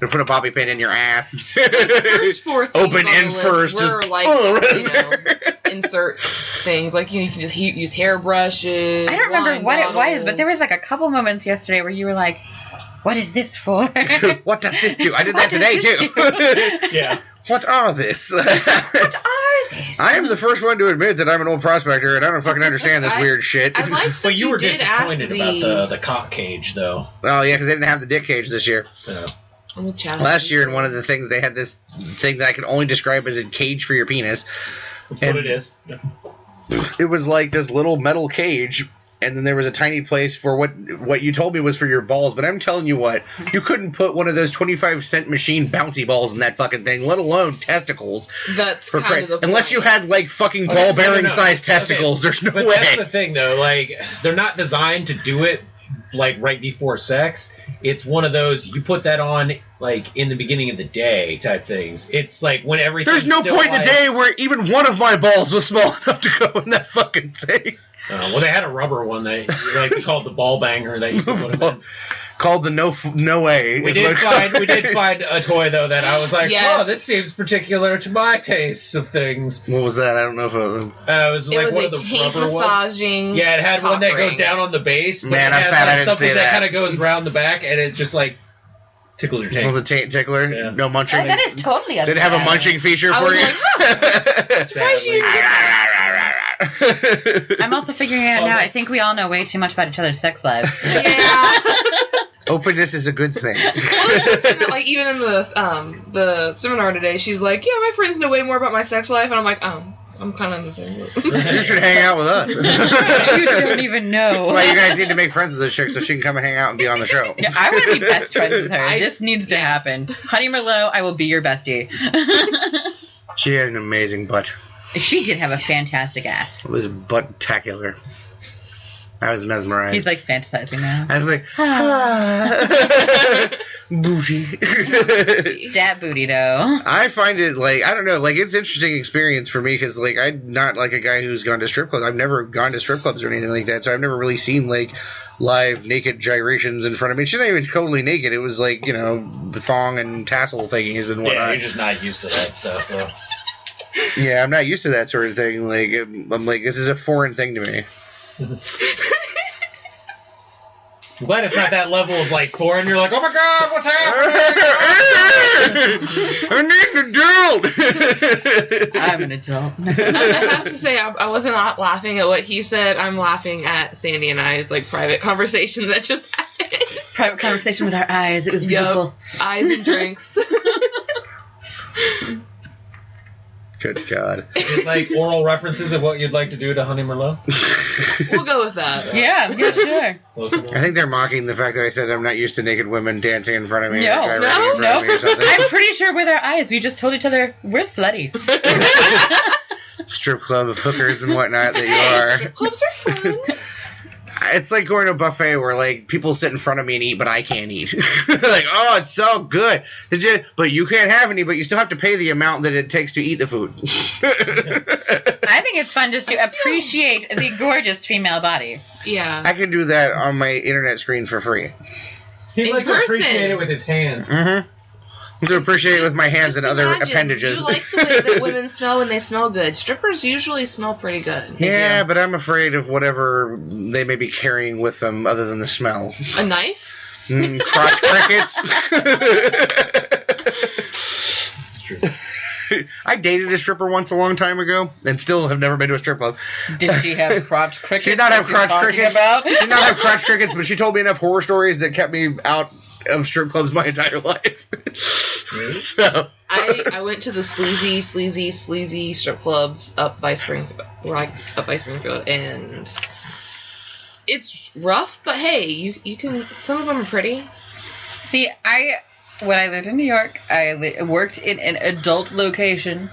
Or put a bobby pin in your ass. The first 4 things open on end the first. list were like, insert things. Like, you can just use hairbrushes. I don't remember what it was, but there was like a couple moments yesterday where you were like, what is this for? What does this do? I did that today, too. Yeah. What are this? What are these? I am the first one to admit that I'm an old prospector and I don't fucking understand this weird shit. I liked But you were did disappointed about the cock cage, though. Oh, yeah, because they didn't have the dick cage this year. Yeah. Last year, in one of the things, they had this thing that I can only describe as a cage for your penis. That's what it is. Yeah. It was like this little metal cage, and then there was a tiny place for what you told me was for your balls. But I'm telling you what, you couldn't put one of those 25-cent machine bouncy balls in that fucking thing, let alone testicles. That's kind of the point. Unless you had like fucking ball-bearing sized testicles, there's no way. But that's the thing, though. Like, they're not designed to do it like right before sex. It's one of those, you put that on like in the beginning of the day type things. It's like when everything. There's no point in the day where even one of my balls was small enough to go in that fucking thing. Well, they had a rubber one they called the ball banger that you could put them in. Called the no way. We did find a toy though that I was like, yes. Oh, this seems particular to my tastes of things. What was that? I don't know if it was like one of the taint rubber massaging. Ones. Yeah, it had one that goes down on the base. But Man, it I'm has sad I didn't something see that kind of goes around the back, and it just like tickles your taint. Was it taint tickler? Yeah. No munching. That is totally. Did it have a munching feature for you? Surprised you didn't get I'm also figuring it out now. I think we all know way too much about each other's sex lives. Yeah. Openness is a good thing. Like, even in the seminar today, she's like, yeah, my friends know way more about my sex life, and I'm like, I'm kind of in the same boat. You should hang out with us. You don't even know. That's why you guys need to make friends with this chick so she can come and hang out and be on the show. Yeah, I want to be best friends with her. This needs to happen. Honey Merlot, I will be your bestie. She had an amazing butt. She did have a fantastic ass. It was butt-tacular. I was mesmerized. He's like fantasizing now. I was like, booty. Dat booty, though. I find it, like, I don't know, like, it's an interesting experience for me because, like, I'm not, like, a guy who's gone to strip clubs. I've never gone to strip clubs or anything like that, so I've never really seen, like, live naked gyrations in front of me. She's not even totally naked. It was, like, you know, thong and tassel thingies and whatnot. Yeah, you're just not used to that stuff, though. Yeah, I'm not used to that sort of thing. Like, I'm like, this is a foreign thing to me. I'm glad it's not that level of like foreign. You're like, oh my god, what's happening? I need an adult. I'm an adult. I have to say, I wasn't not laughing at what he said. I'm laughing at Sandy and I's like private conversation that just happened. Private conversation with our eyes. It was beautiful. Yep. Eyes and drinks. Good God. It's like oral references of what you'd like to do to Honey Merlot. We'll go with that. Yeah, sure. I think they're mocking the fact that I said I'm not used to naked women dancing in front of me. No, or gyrating in front of me or something. I'm pretty sure with our eyes, we just told each other we're slutty. Strip club hookers and whatnot that you are. Strip clubs are fun. It's like going to a buffet where, like, people sit in front of me and eat, but I can't eat. Like, oh, it's so good. But you can't have any, but you still have to pay the amount that it takes to eat the food. I think it's fun just to appreciate the gorgeous female body. Yeah. I can do that on my internet screen for free. He'd like to person. appreciate it with his hands. Mm-hmm. To appreciate it with my hands and other Imagine, appendages. You like the way that women smell when they smell good. Strippers usually smell pretty good. Yeah, but I'm afraid of whatever they may be carrying with them other than the smell. A knife? Crotch crickets. This is true. I dated a stripper once a long time ago and still have never been to a strip club. Did she have crotch crickets? She did not have crotch crickets. About? She did not have crotch crickets, but she told me enough horror stories that kept me out of strip clubs my entire life. So I went to the sleazy strip clubs up by Springfield, and it's rough, but hey, you can. Some of them are pretty. See, when I lived in New York, I worked in an adult location,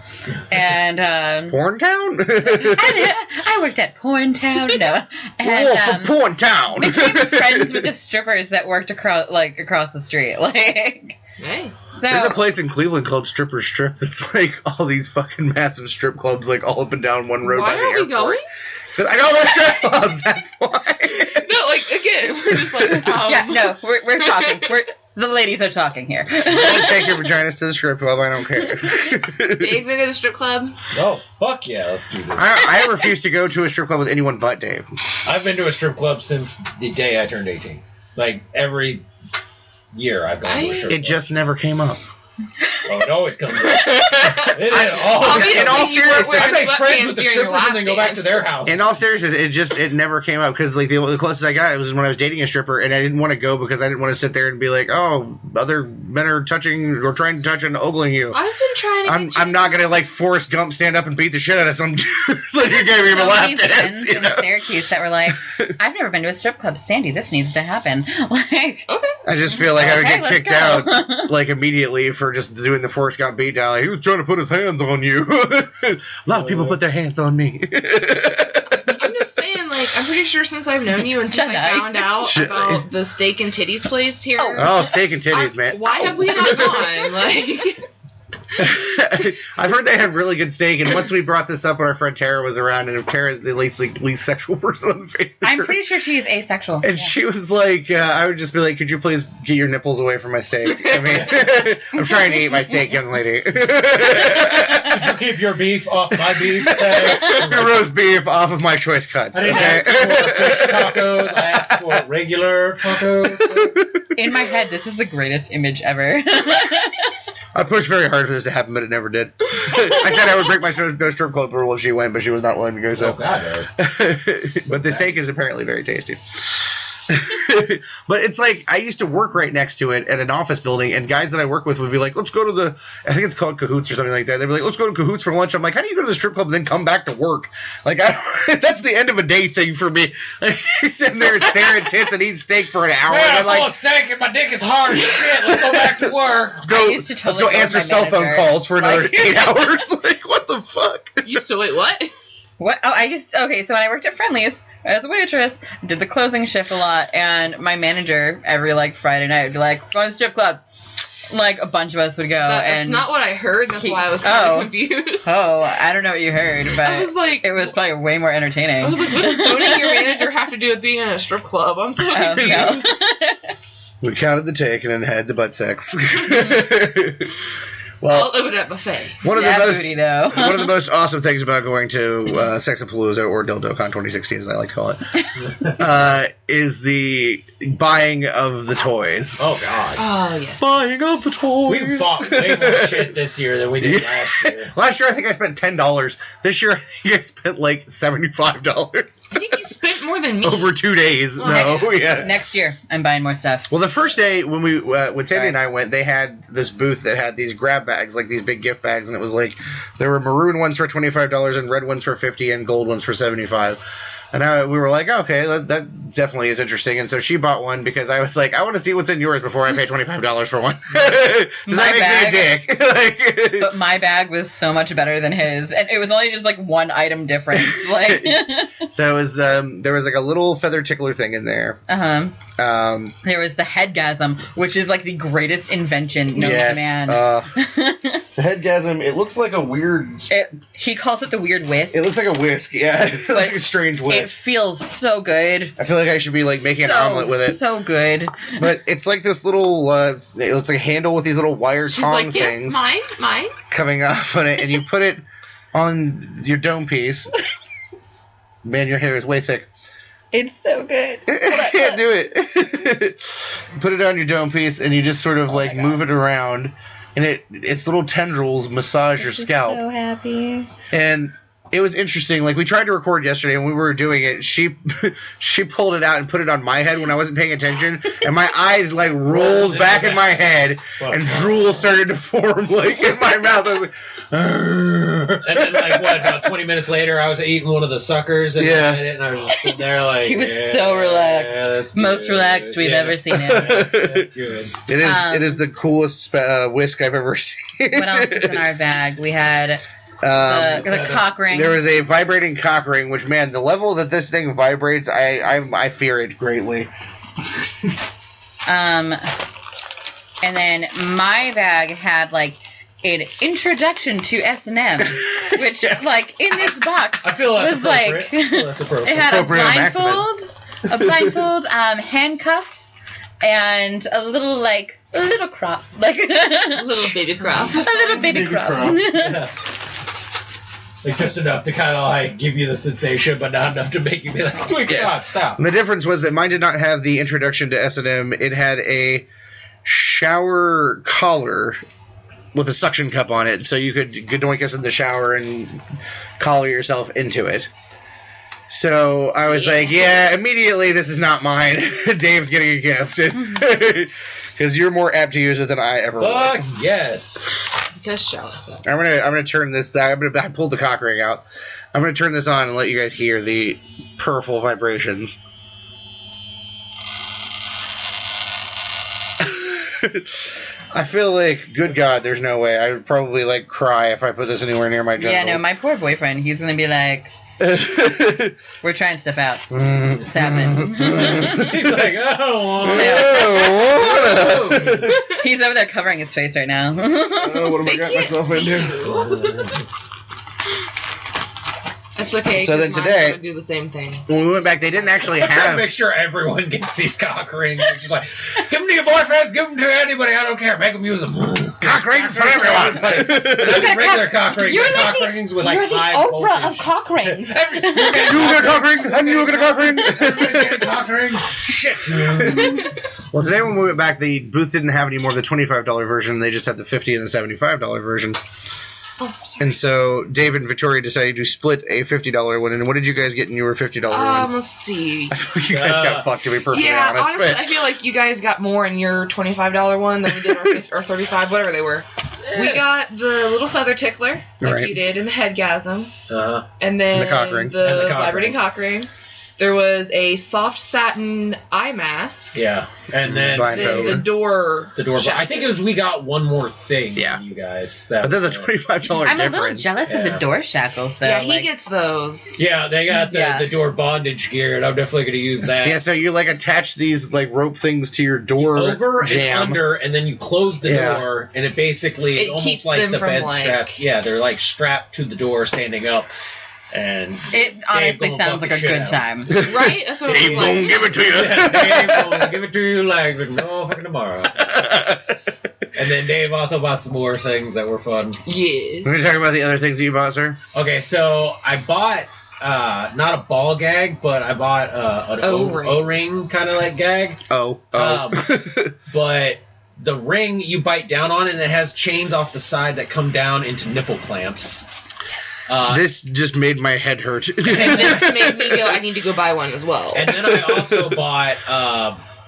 and Porn Town. I worked at Porn Town. No, and for Porn Town. became friends with the strippers that worked across the street. Like, Hey. So, there's a place in Cleveland called Stripper Strip that's like all these fucking massive strip clubs, like all up and down one road by the airport. Why are we going? I know they're strip clubs. That's why. No, like again, we're just like yeah, no, we're talking. The ladies are talking here. Don't take your vaginas to the strip club. I don't care. Dave, been to the strip club? Oh, fuck yeah, let's do this. I refuse to go to a strip club with anyone but Dave. I've been to a strip club since the day I turned 18. Like, every year I've gone to a strip club. It just never came up. Oh, it always comes up. It always. In all seriousness, I make friends with the strippers and then go back to their house. In all seriousness, it never came up because like the closest I got it was when I was dating a stripper, and I didn't want to go because I didn't want to sit there and be like, oh, other men are touching or trying to touch and ogling you. I've been trying to. I'm not gonna like Forrest Gump stand up and beat the shit out of some dude like you gave him a lap dance. Friends in Syracuse that were like, I've never been to a strip club. Sandy, this needs to happen. Like, Okay. I just feel like I would get let's kicked go. out like immediately for just doing the Forrest Gump beatdown. Like, he was trying to put his hands on you. A lot of people put their hands on me. I'm just saying, like, I'm pretty sure since I've known you and since I Shut up. found out about the steak and titties place here. Oh, steak and titties, man. Why have we not gone? Like, I've heard they have really good steak, and once we brought this up when our friend Tara was around, and Tara is the least sexual person on the face of the I'm earth. pretty sure she's asexual. And she was like, I would just be like, could you please get your nipples away from my steak? I mean, I'm trying to eat my steak, young lady. Could you keep your beef off my beef? Your roast beef off of my choice cuts. I didn't ask for fish tacos. I asked for regular tacos. In my head, this is the greatest image ever. I pushed very hard for this to happen, but it never did. I said I would break my no strip club rule if she went, but she was not willing to go. So, Oh, God. but the steak is apparently very tasty. But it's like I used to work right next to it at an office building, and guys that I work with would be like, let's go to I think it's called Cahoots or something like that. They'd be like, let's go to Cahoots for lunch. I'm like, how do you go to the strip club and then come back to work? Like, that's the end of a day thing for me. Like, you're sitting there staring at tits and eating steak for an hour. Man, and I'm I'm like, full of steak and my dick is hard as shit. Let's go back to work. I used to totally let's go go answer with my cell phone manager. calls for another 8 hours. Like, what the fuck? used to wait, what? What? Oh, okay, so when I worked at Friendly's as a waitress, did the closing shift a lot, and my manager every like Friday night would be like, "Go to the strip club." Like a bunch of us would go, That's and not what I heard. That's why I was kind of confused. Oh, I don't know what you heard, but I was like, it was probably way more entertaining. I was like, what does voting your manager have to do with being in a strip club? I'm so confused. No. We counted the take and then had the butt sex. I'll open that buffet. One of Yeah, the most booty, though. one of the most awesome things about going to Sexxapalooza or DildoCon 2016, as I like to call it, is the buying of the toys. Oh, God. Oh, yes. Buying of the toys. We bought way more shit this year than we did last year. Last year, I think I spent $10. This year, I think I spent like $75 I think you spent more than me. over 2 days. No, yeah. Next year, I'm buying more stuff. Well, the first day when Sandy and I went, they had this booth that had these grab bags, like these big gift bags, and it was like there were maroon ones for $25 and red ones for $50 and gold ones for $75. And we were like, okay, that definitely is interesting. And so she bought one because I was like, I want to see what's in yours before I pay $25 for one. Does that make me a dick? But my bag was so much better than his, and it was only just like one item difference. Like, So it was there was like a little feather tickler thing in there. There was the headgasm, which is like the greatest invention known to man. The headgasm, it looks like a weird... He calls it the weird whisk. It looks like a whisk, yeah. It looks like a strange whisk. It feels so good. I feel like I should be like making an omelet with it. So good. But it's like this little, it looks like a handle with these little wire She's tong like, things yes, mine. coming off on it, and you put it on your dome piece. Man, your hair is way thick. It's so good. I can't do it. Put it on your dome piece, and you just sort of like move it around, and its little tendrils massage your scalp. So happy. And it was interesting. Like, we tried to record yesterday, and when we were doing it, she pulled it out and put it on my head when I wasn't paying attention, and my eyes, like, rolled back in my head, and drool started to form, like, in my mouth. I was like, and then, like, about 20 minutes later, I was eating one of the suckers, and I had it, and I was just sitting there, like... He was so relaxed. Most relaxed we've ever seen him. That's good. It is the coolest whisk I've ever seen. What else was in our bag? We had... the cock ring. There was a vibrating cock ring, which, man, the level that this thing vibrates, I fear it greatly. And then my bag had, like, an introduction to S&M, which, like, in this box I feel that's was like, that's appropriate. it had a blindfold, handcuffs, and a little crop, like a little baby crop, Yeah. Like, just enough to kind of, like, give you the sensation, but not enough to make you be like, oh my God, stop. And the difference was that mine did not have the introduction to S&M. It had a shower collar with a suction cup on it, so you could doink us in the shower and collar yourself into it. So I was like, yeah, immediately, this is not mine. Dave's getting a gift. Because you're more apt to use it than I ever Fuck was. yes. Because shower set. I'm gonna turn this. I pulled the cock ring out. I'm gonna turn this on and let you guys hear the purple vibrations. I feel like, good God, there's no way. I would probably, like, cry if I put this anywhere near my genitals. Yeah, no, my poor boyfriend, he's gonna be like, we're trying stuff out. It's happening. He's like, I don't want to. He's over there covering his face right now. What have I got myself into? That's okay. So then today, would do the same thing. When we went back, they didn't actually have. Make sure everyone gets these cock rings. They're just like, give them to your boyfriends, give them to anybody. I don't care. Make them use them. Cock rings for everyone. Not just regular cock rings. You're cock like rings with you're like the high Oprah voltage. of cock rings. You get a cock ring, and you get a cock ring. Everybody's getting cock rings. Shit. Well, today when we went back, the booth didn't have any more of the $25 version. They just had the $50 and the $75 version. Oh, sorry. And so David and Victoria decided to split a $50 one. And what did you guys get in your $50 one? Let's see. I feel you guys got fucked, to be perfectly honest. Honestly, but I feel like you guys got more in your $25 one than we did our 35, whatever they were. We got the little feather tickler, like you did, and the headgasm. And then the cock ring. The vibrating cock ring. There was a soft satin eye mask. Yeah. And then the door. The door. I think we got one more thing from you guys. But there's a $25 difference. I'm a little jealous of the door shackles, though. Yeah, he gets those. Yeah, they got the door bondage gear, and I'm definitely going to use that. Yeah, so you, like, attach these, like, rope things to your door over jam. and under, and then you close the door, and it basically is almost like the bed straps. Yeah, they're, like, strapped to the door, standing up. And it honestly sounds like a good time. Right? That's what Dave gonna give it to you. Dave gonna give it to you like no fucking tomorrow. And then Dave also bought some more things that were fun. Yes. We're talking about the other things that you bought, sir? Okay, so I bought not a ball gag, but I bought an O-ring kind of like gag. But the ring you bite down on, and it has chains off the side that come down into nipple clamps. This just made my head hurt. And this made me go, I need to go buy one as well. And then I also bought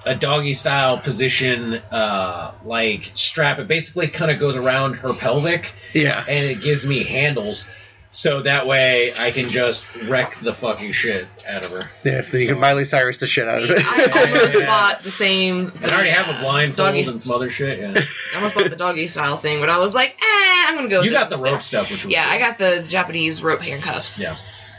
a doggy style position like strap. It basically kind of goes around her pelvic. Yeah. And it gives me handles. So that way I can just wreck the fucking shit out of her. Yes, then you can Miley Cyrus the shit out of it. I almost bought the same. And I already have a blindfold and some other shit. Yeah. I almost bought the doggy style thing, but I was like, I'm going to go. You got the rope stuff, which was cool. I got the Japanese rope handcuffs. Yeah.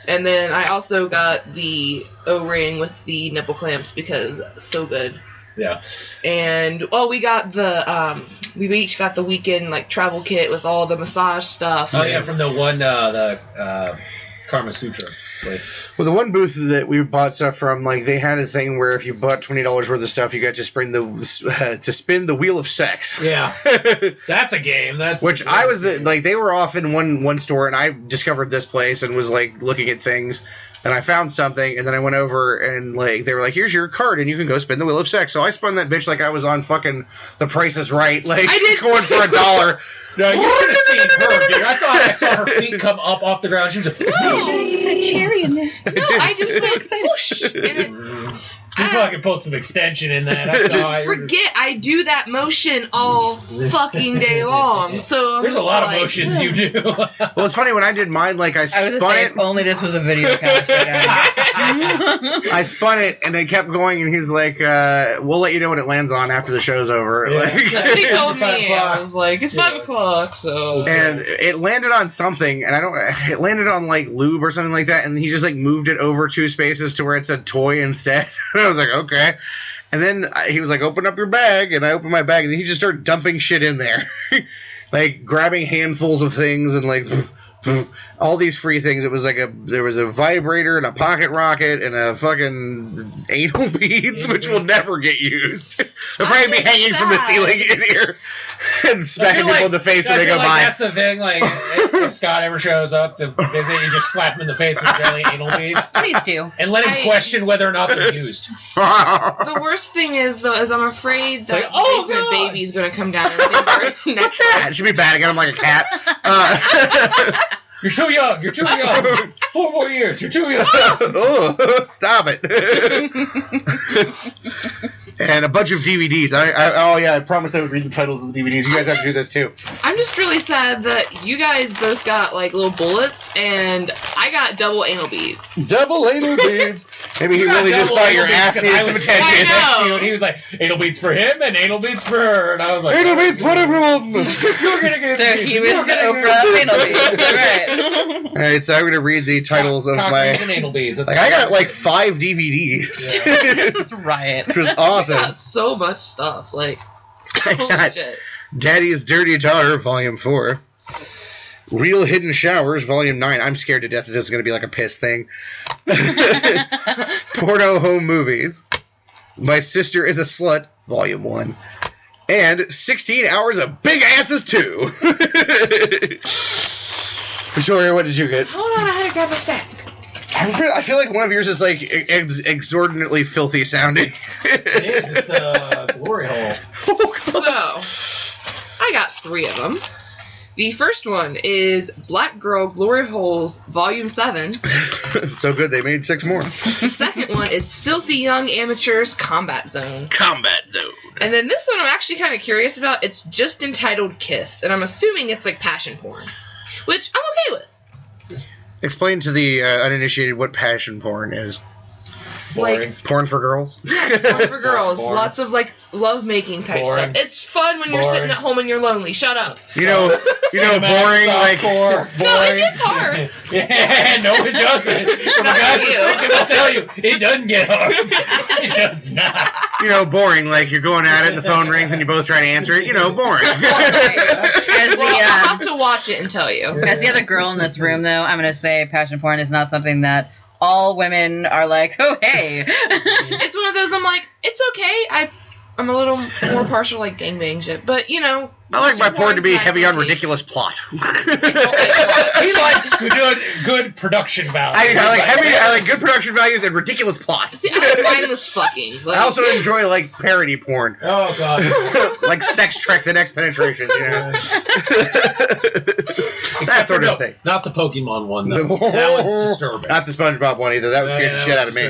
And then I also got the O-ring with the nipple clamps because so good. Yeah. And we got the we each got the weekend like travel kit with all the massage stuff. Oh yeah, from the one the Karma Sutra place. Well, the one booth that we bought stuff from, like, they had a thing where if you bought $20 worth of stuff, you got to spin the wheel of sex. Yeah, that's a game. Which I was they were off in one store, and I discovered this place and was like looking at things. And I found something, and then I went over, and like they were like, "Here's your card, and you can go spin the wheel of sex." So I spun that bitch like I was on fucking The Price is Right, like going for $1. No, you should have seen her, dude. I thought I saw her feet come up off the ground. She was like, You put a cherry in this. No, I just went whoosh, and it... You fucking put some extension in that. I saw it. Forget I do that motion all fucking day long. So I'm there's a lot of motions you do. Well, it's funny when I did mine. Like I spun it. If only this was a video cast right now. I spun it, and it kept going. And he's like, "We'll let you know when it lands on after the show's over." Yeah. Like, he told me. I was like, it's 5 o'clock. So. And it landed on something, and it landed on like lube or something like that. And he just like moved it over 2 spaces to where it said toy instead. I was like, okay. And then he was like, open up your bag. And I opened my bag, and he just started dumping shit in there. Like, grabbing handfuls of things and, like, all these free things. It was like there was a vibrator and a pocket rocket and a fucking anal beads, which will never get used. They'll probably be hanging from the ceiling in here and smacking people in the face when they go by. That's the thing. Like, if Scott ever shows up to visit, you just slap him in the face with jelly anal beads. Please do. And let him question whether or not they're used. The worst thing is, though, is I'm afraid that the basement baby's going to come down and think we're next. It should be batting at him like a cat. You're too young. You're too young. 4 more years. You're too young. Oh, stop it. And a bunch of DVDs. I promised I would read the titles of the DVDs. You guys have to do this too. I'm just really sad that you guys both got like little bullets and I got double anal beads. Double anal beads. Maybe he really just thought your ass needed some attention. Next to you, and he was like, anal beats for him and anal beats for her. And I was like, anal beats for everyone. You're going to get So he was the Oprah of anal beads. Right. All right, so I'm going to read the titles of my... and anal beads. Like, I got like 5 DVDs. Yeah. This is riot. Which was awesome. I got so much stuff. Like, I got shit. Daddy's Dirty Daughter, Volume 4. Real Hidden Showers, Volume 9. I'm scared to death that this is going to be like a piss thing. Porno Home Movies. My Sister is a Slut, Volume 1. And 16 Hours of Big Asses 2. Victoria, what did you get? Hold on, I had to grab a sack. I feel like one of yours is like exorbitantly filthy sounding. It is. It's the glory hole. So, I got 3 of them. The first one is Black Girl Glory Holes Volume 7. So good, they made 6 more. The second one is Filthy Young Amateurs Combat Zone. Combat Zone. And then this one I'm actually kind of curious about. It's just entitled Kiss, and I'm assuming it's like passion porn, which I'm okay with. Explain to the uninitiated what passion porn is. Boring. Like, porn for girls? Yeah, porn for girls. Boring. Lots of like love-making type Boring. stuff. It's fun when you're sitting at home and you're lonely. Shut up. You know, boring, like... Boring. No, it gets hard. Yeah, no, it doesn't. From a guy perspective, I'll tell you, it doesn't get hard. It does not. You know, boring, like you're going at it and the phone rings and you both try to answer it. You know, boring. I'll have to watch it and tell you. As the other girl in this room, though, I'm going to say passion porn is not something that all women are like, oh, hey. It's one of those, I'm like, it's okay. I'm a little more partial like gangbang shit, but you know. I like my porn to be heavy on ridiculous plot. He likes good production value. I like good production values and ridiculous plot. See, I like mindless fucking. Like, I also enjoy like parody porn. Oh god. Like Sex Trek: The Next Penetration, you know. That sort of thing. Not the Pokemon one though. That one's disturbing. Not the SpongeBob one either. That would scare the shit out of me.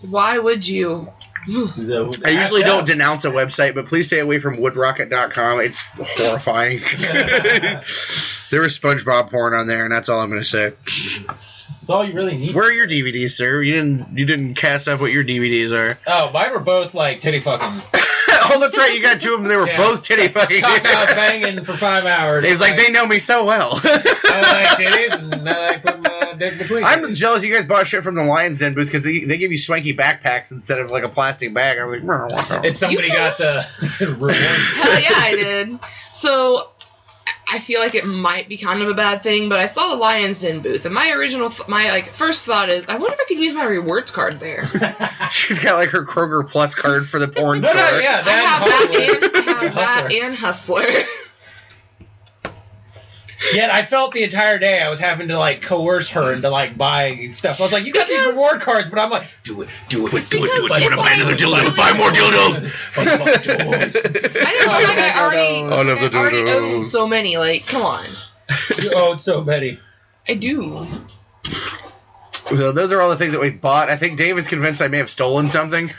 Why would you? I usually don't denounce a website, but please stay away from woodrocket.com. It's horrifying. There was SpongeBob porn on there, and that's all I'm going to say. That's all you really need. Where are your DVDs, sir? You didn't cast off what your DVDs are. Oh, mine were both like titty fucking. Oh, that's right. You got 2 of them. They were both titty fucking. Cocktails banging for 5 hours. It was like, they know me so well. I like titties, and I like putting my dick between. I'm jealous you guys bought shit from the Lion's Den booth because they give you swanky backpacks instead of like a plastic bag. I'm like, and somebody got the rewards. Hell yeah, I did. So I feel like it might be kind of a bad thing, but I saw the Lion's Den booth, and my first thought is, I wonder if I could use my rewards card there. She's got like her Kroger Plus card for the porn store. Yeah, I have that and Hustler. Yet I felt the entire day I was having to like coerce her into like buying stuff. I was like, you got these reward cards, but I'm like, do it. I'm gonna buy another dildo. Buy more dildos. I didn't know like I already own so many. Like, come on. You own so many. I do. So those are all the things that we bought. I think Dave is convinced I may have stolen something.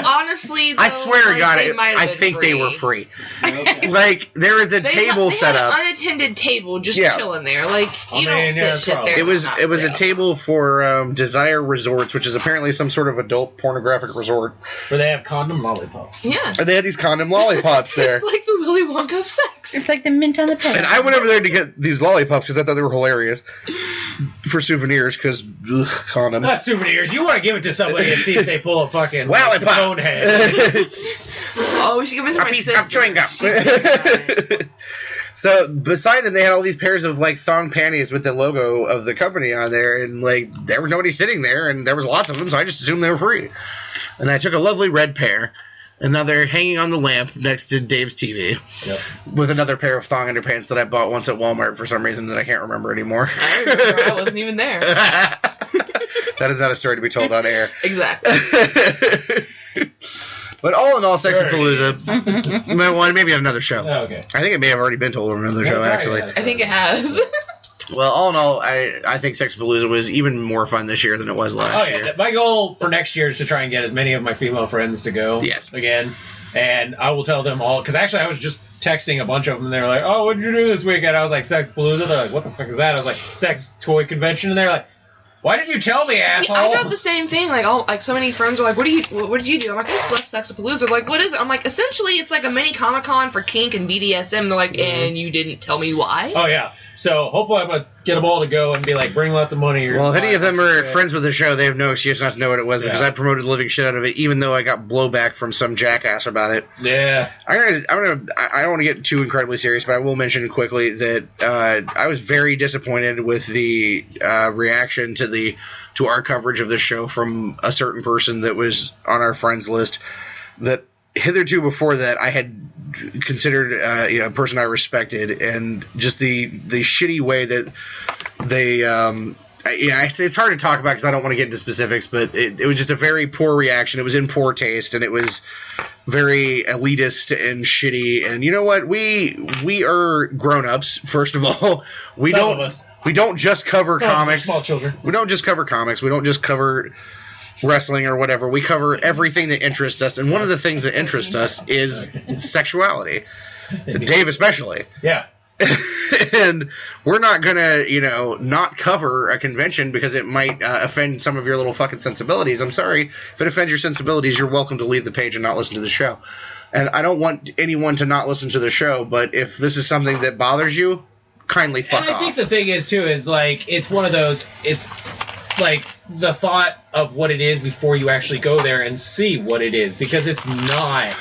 Honestly, though, I swear to God, I think free. They were free. Okay. Like, there was a table set up. An unattended table just chilling there. Like, you don't sit shit there. It was a table for Desire Resorts, which is apparently some sort of adult pornographic resort. Where they have condom lollipops. Yes. And they had these condom lollipops there. It's like the Willy Wonka of sex. It's like the mint on the pen. And I went over there to get these lollipops because I thought they were hilarious. For souvenirs, because condoms. Not souvenirs. You want to give it to somebody and see if they pull a fucking lollipop. Head. Oh, we should give it to my sister. A piece of chewing gum. So beside them, they had all these pairs of like thong panties with the logo of the company on there, and like there was nobody sitting there, and there was lots of them, so I just assumed they were free. And I took a lovely red pair, and now they're hanging on the lamp next to Dave's TV, with another pair of thong underpants that I bought once at Walmart for some reason that I can't remember anymore. I remember. I wasn't even there. That is not a story to be told on air. Exactly. But all in all, Sexxapalooza, well, maybe on another show. Oh, okay. I think it may have already been told on another show, actually. I think it has. Well, all in all, I think Sexxapalooza was even more fun this year than it was last year. My goal for next year is to try and get as many of my female friends to go again. And I will tell them all, because actually I was just texting a bunch of them, and they were like, oh, what'd you do this weekend? I was like, Sexxapalooza. They're like, what the fuck is that? I was like, sex toy convention. And they're like, why did you tell me, asshole? I got the same thing. Like, so many friends are like, what did you do? I'm like, I just left Sexxapalooza. They're like, what is it? I'm like, essentially, it's like a mini Comic-Con for kink and BDSM. They're like, and you didn't tell me why? Oh, yeah. So, hopefully I'm going to get them all to go and be like, bring lots of money. Well, if any of them are friends with the show, they have no excuse not to know what it was, because I promoted the living shit out of it, even though I got blowback from some jackass about it. Yeah. I don't want to get too incredibly serious, but I will mention quickly that I was very disappointed with the reaction to our coverage of the show from a certain person that was on our friends list, that hitherto before that I had considered a person I respected, and just the shitty way that they it's hard to talk about because I don't want to get into specifics, but it was just a very poor reaction. It was in poor taste, and it was very elitist and shitty. And you know what? We are grown-ups, first of all. We don't just cover comics. Small children. We don't just cover comics. We don't just cover wrestling or whatever. We cover everything that interests us, and one of the things that interests us is sexuality. Dave especially. Yeah. And we're not gonna, not cover a convention because it might offend some of your little fucking sensibilities. I'm sorry. If it offends your sensibilities, you're welcome to leave the page and not listen to the show. And I don't want anyone to not listen to the show, but if this is something that bothers you, kindly fuck off. And I think the thing is, too, is, like, it's one of those, it's, like, the thought of what it is before you actually go there and see what it is, because it's not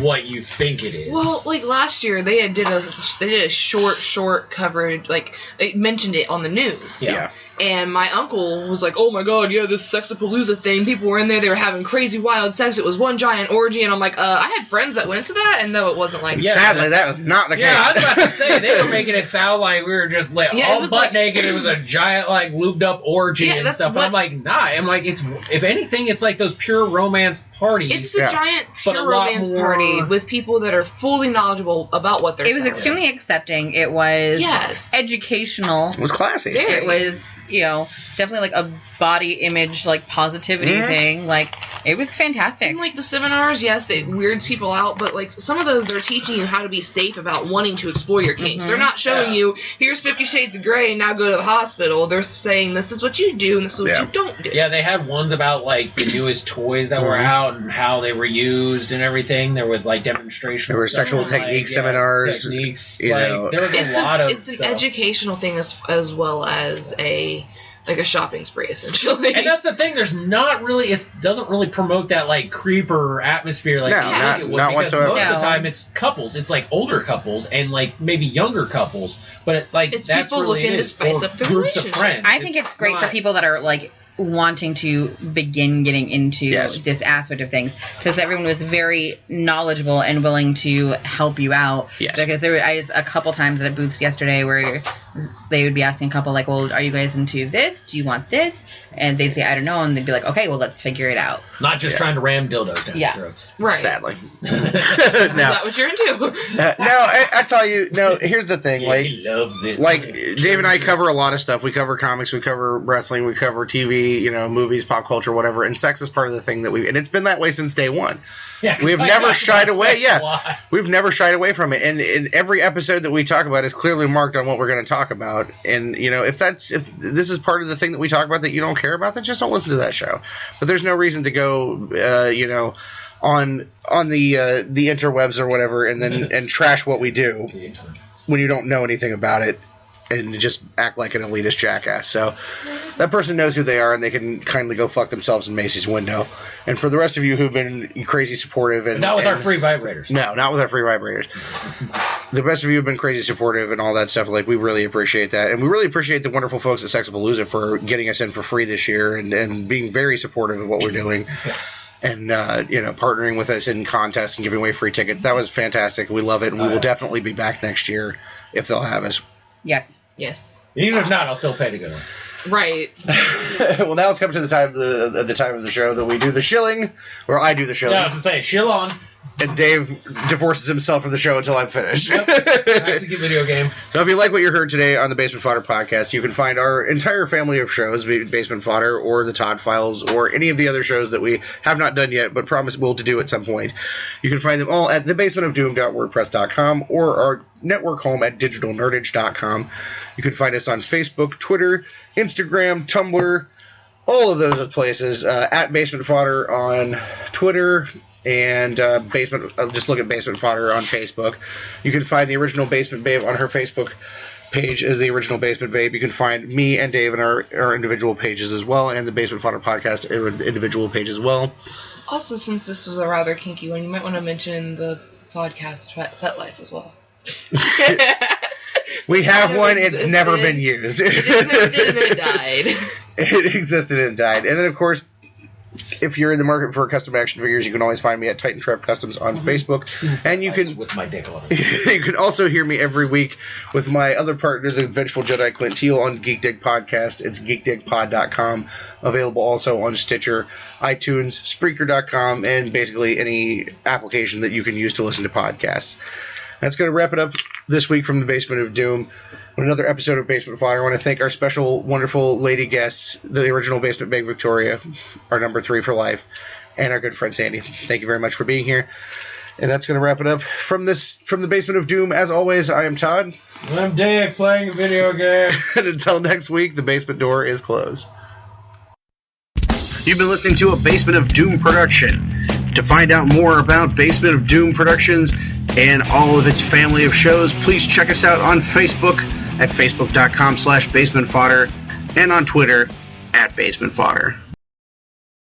what you think it is. Well, like, last year, they did a short coverage, like, they mentioned it on the news. Yeah. And my uncle was like, oh my god, yeah, this Sexxapalooza thing, people were in there, they were having crazy wild sex, it was one giant orgy, and I'm like, I had friends that went to that, and no, it wasn't like that. Sadly, that was not the case. Yeah, I was about to say, they were making it sound like we were just all butt naked, it was a giant, like, lubed up orgy and stuff, and I'm like, nah, I'm like, it's, if anything, it's like those pure romance parties. It's the giant pure romance party with people that are fully knowledgeable about what they're saying. It was extremely accepting, it was educational. It was classy. It was, definitely like a body image, like positivity thing. Like, it was fantastic. And like the seminars, yes, it weirds people out, but like some of those, they're teaching you how to be safe about wanting to explore your kinks. They're not showing you, here's 50 Shades of Grey, and now go to the hospital. They're saying, this is what you do, and this is what you don't do. Yeah, they had ones about like the newest toys that were out and how they were used and everything. There was like demonstrations. There were sexual technique seminars. Techniques. There was a lot of It's an educational thing as well as a shopping spree, essentially. And that's the thing. There's not really. It doesn't really promote that like creeper atmosphere like you think it would, not because whatsoever. most of the time it's couples. It's like older couples and like maybe younger couples. But it's that's people really looking to spice up their groups of friends. I think it's great for people that are like wanting to begin getting into this aspect of things, because everyone was very knowledgeable and willing to help you out. Yes. Because I was a couple times at booths yesterday where they would be asking a couple, like, well, are you guys into this? Do you want this? And they'd say, I don't know. And they'd be like, okay, well, let's figure it out. Not just trying to ram dildos down your throats. Right. Sadly. Is that what you're into? I tell you, here's the thing. Like, he loves it. Like, Dave and I cover a lot of stuff. We cover comics, we cover wrestling, we cover TV, movies, pop culture, whatever. And sex is part of the thing that and it's been that way since day one. Yeah, we've never shied away. We've never shied away from it. And in every episode that we talk about is clearly marked on what we're going to talk about. And if this is part of the thing that we talk about that you don't care about, then just don't listen to that show. But there's no reason to go, on the interwebs or whatever, and then and trash what we do when you don't know anything about it. And just act like an elitist jackass. So that person knows who they are, and they can kindly go fuck themselves in Macy's window. And for the rest of you who've been crazy supportive, and not with our free vibrators. No, not with our free vibrators. The rest of you have been crazy supportive and all that stuff. Like, we really appreciate that, and we really appreciate the wonderful folks at Sexxapalooza for getting us in for free this year and being very supportive of what we're doing. And, partnering with us in contests and giving away free tickets. That was fantastic. We love it, and we will definitely be back next year if they'll have us. Yes. Even if not, I'll still pay to go. Right. Well, now it's come to the time of the show that we do the shilling, or I do the shilling. Yeah, I was to say, shill on. And Dave divorces himself from the show until I'm finished. Yep. Active video game. So if you like what you heard today on the Basement Fodder podcast, you can find our entire family of shows, be it Basement Fodder or the Todd Files or any of the other shows that we have not done yet, but promise will to do at some point. You can find them all at thebasementofdoom.wordpress.com or our network home at digitalnerdage.com. You can find us on Facebook, Twitter, Instagram, Tumblr, all of those places, at Basement Fodder on Twitter, and just look at Basement Fodder on Facebook. You can find the original Basement Babe on her Facebook page as the original Basement Babe. You can find me and Dave on our individual pages as well, and the Basement Fodder podcast individual page as well. Also, since this was a rather kinky one, you might want to mention the podcast Pet Life as well. We have one. It's never been used. It existed and it died. It existed and died. And then, of course, if you're in the market for custom action figures, you can always find me at Titan Trap Customs on Facebook. And you can with my dick on it. You can also hear me every week with my other partner, the Vengeful Jedi Clint Teal, on Geek Dig Podcast. It's geekdigpod.com. Available also on Stitcher, iTunes, Spreaker.com, and basically any application that you can use to listen to podcasts. That's going to wrap it up this week from the Basement of Doom. On another episode of Basement Fodder, I want to thank our special, wonderful lady guests, the original Basement Big Victoria, our number 3 for life, and our good friend Sandy. Thank you very much for being here. And that's going to wrap it up from the Basement of Doom. As always, I am Todd. And I'm Dave, playing a video game. And until next week, the basement door is closed. You've been listening to a Basement of Doom production. To find out more about Basement of Doom Productions and all of its family of shows, please check us out on Facebook at facebook.com/basementfodder and on Twitter at basementfodder.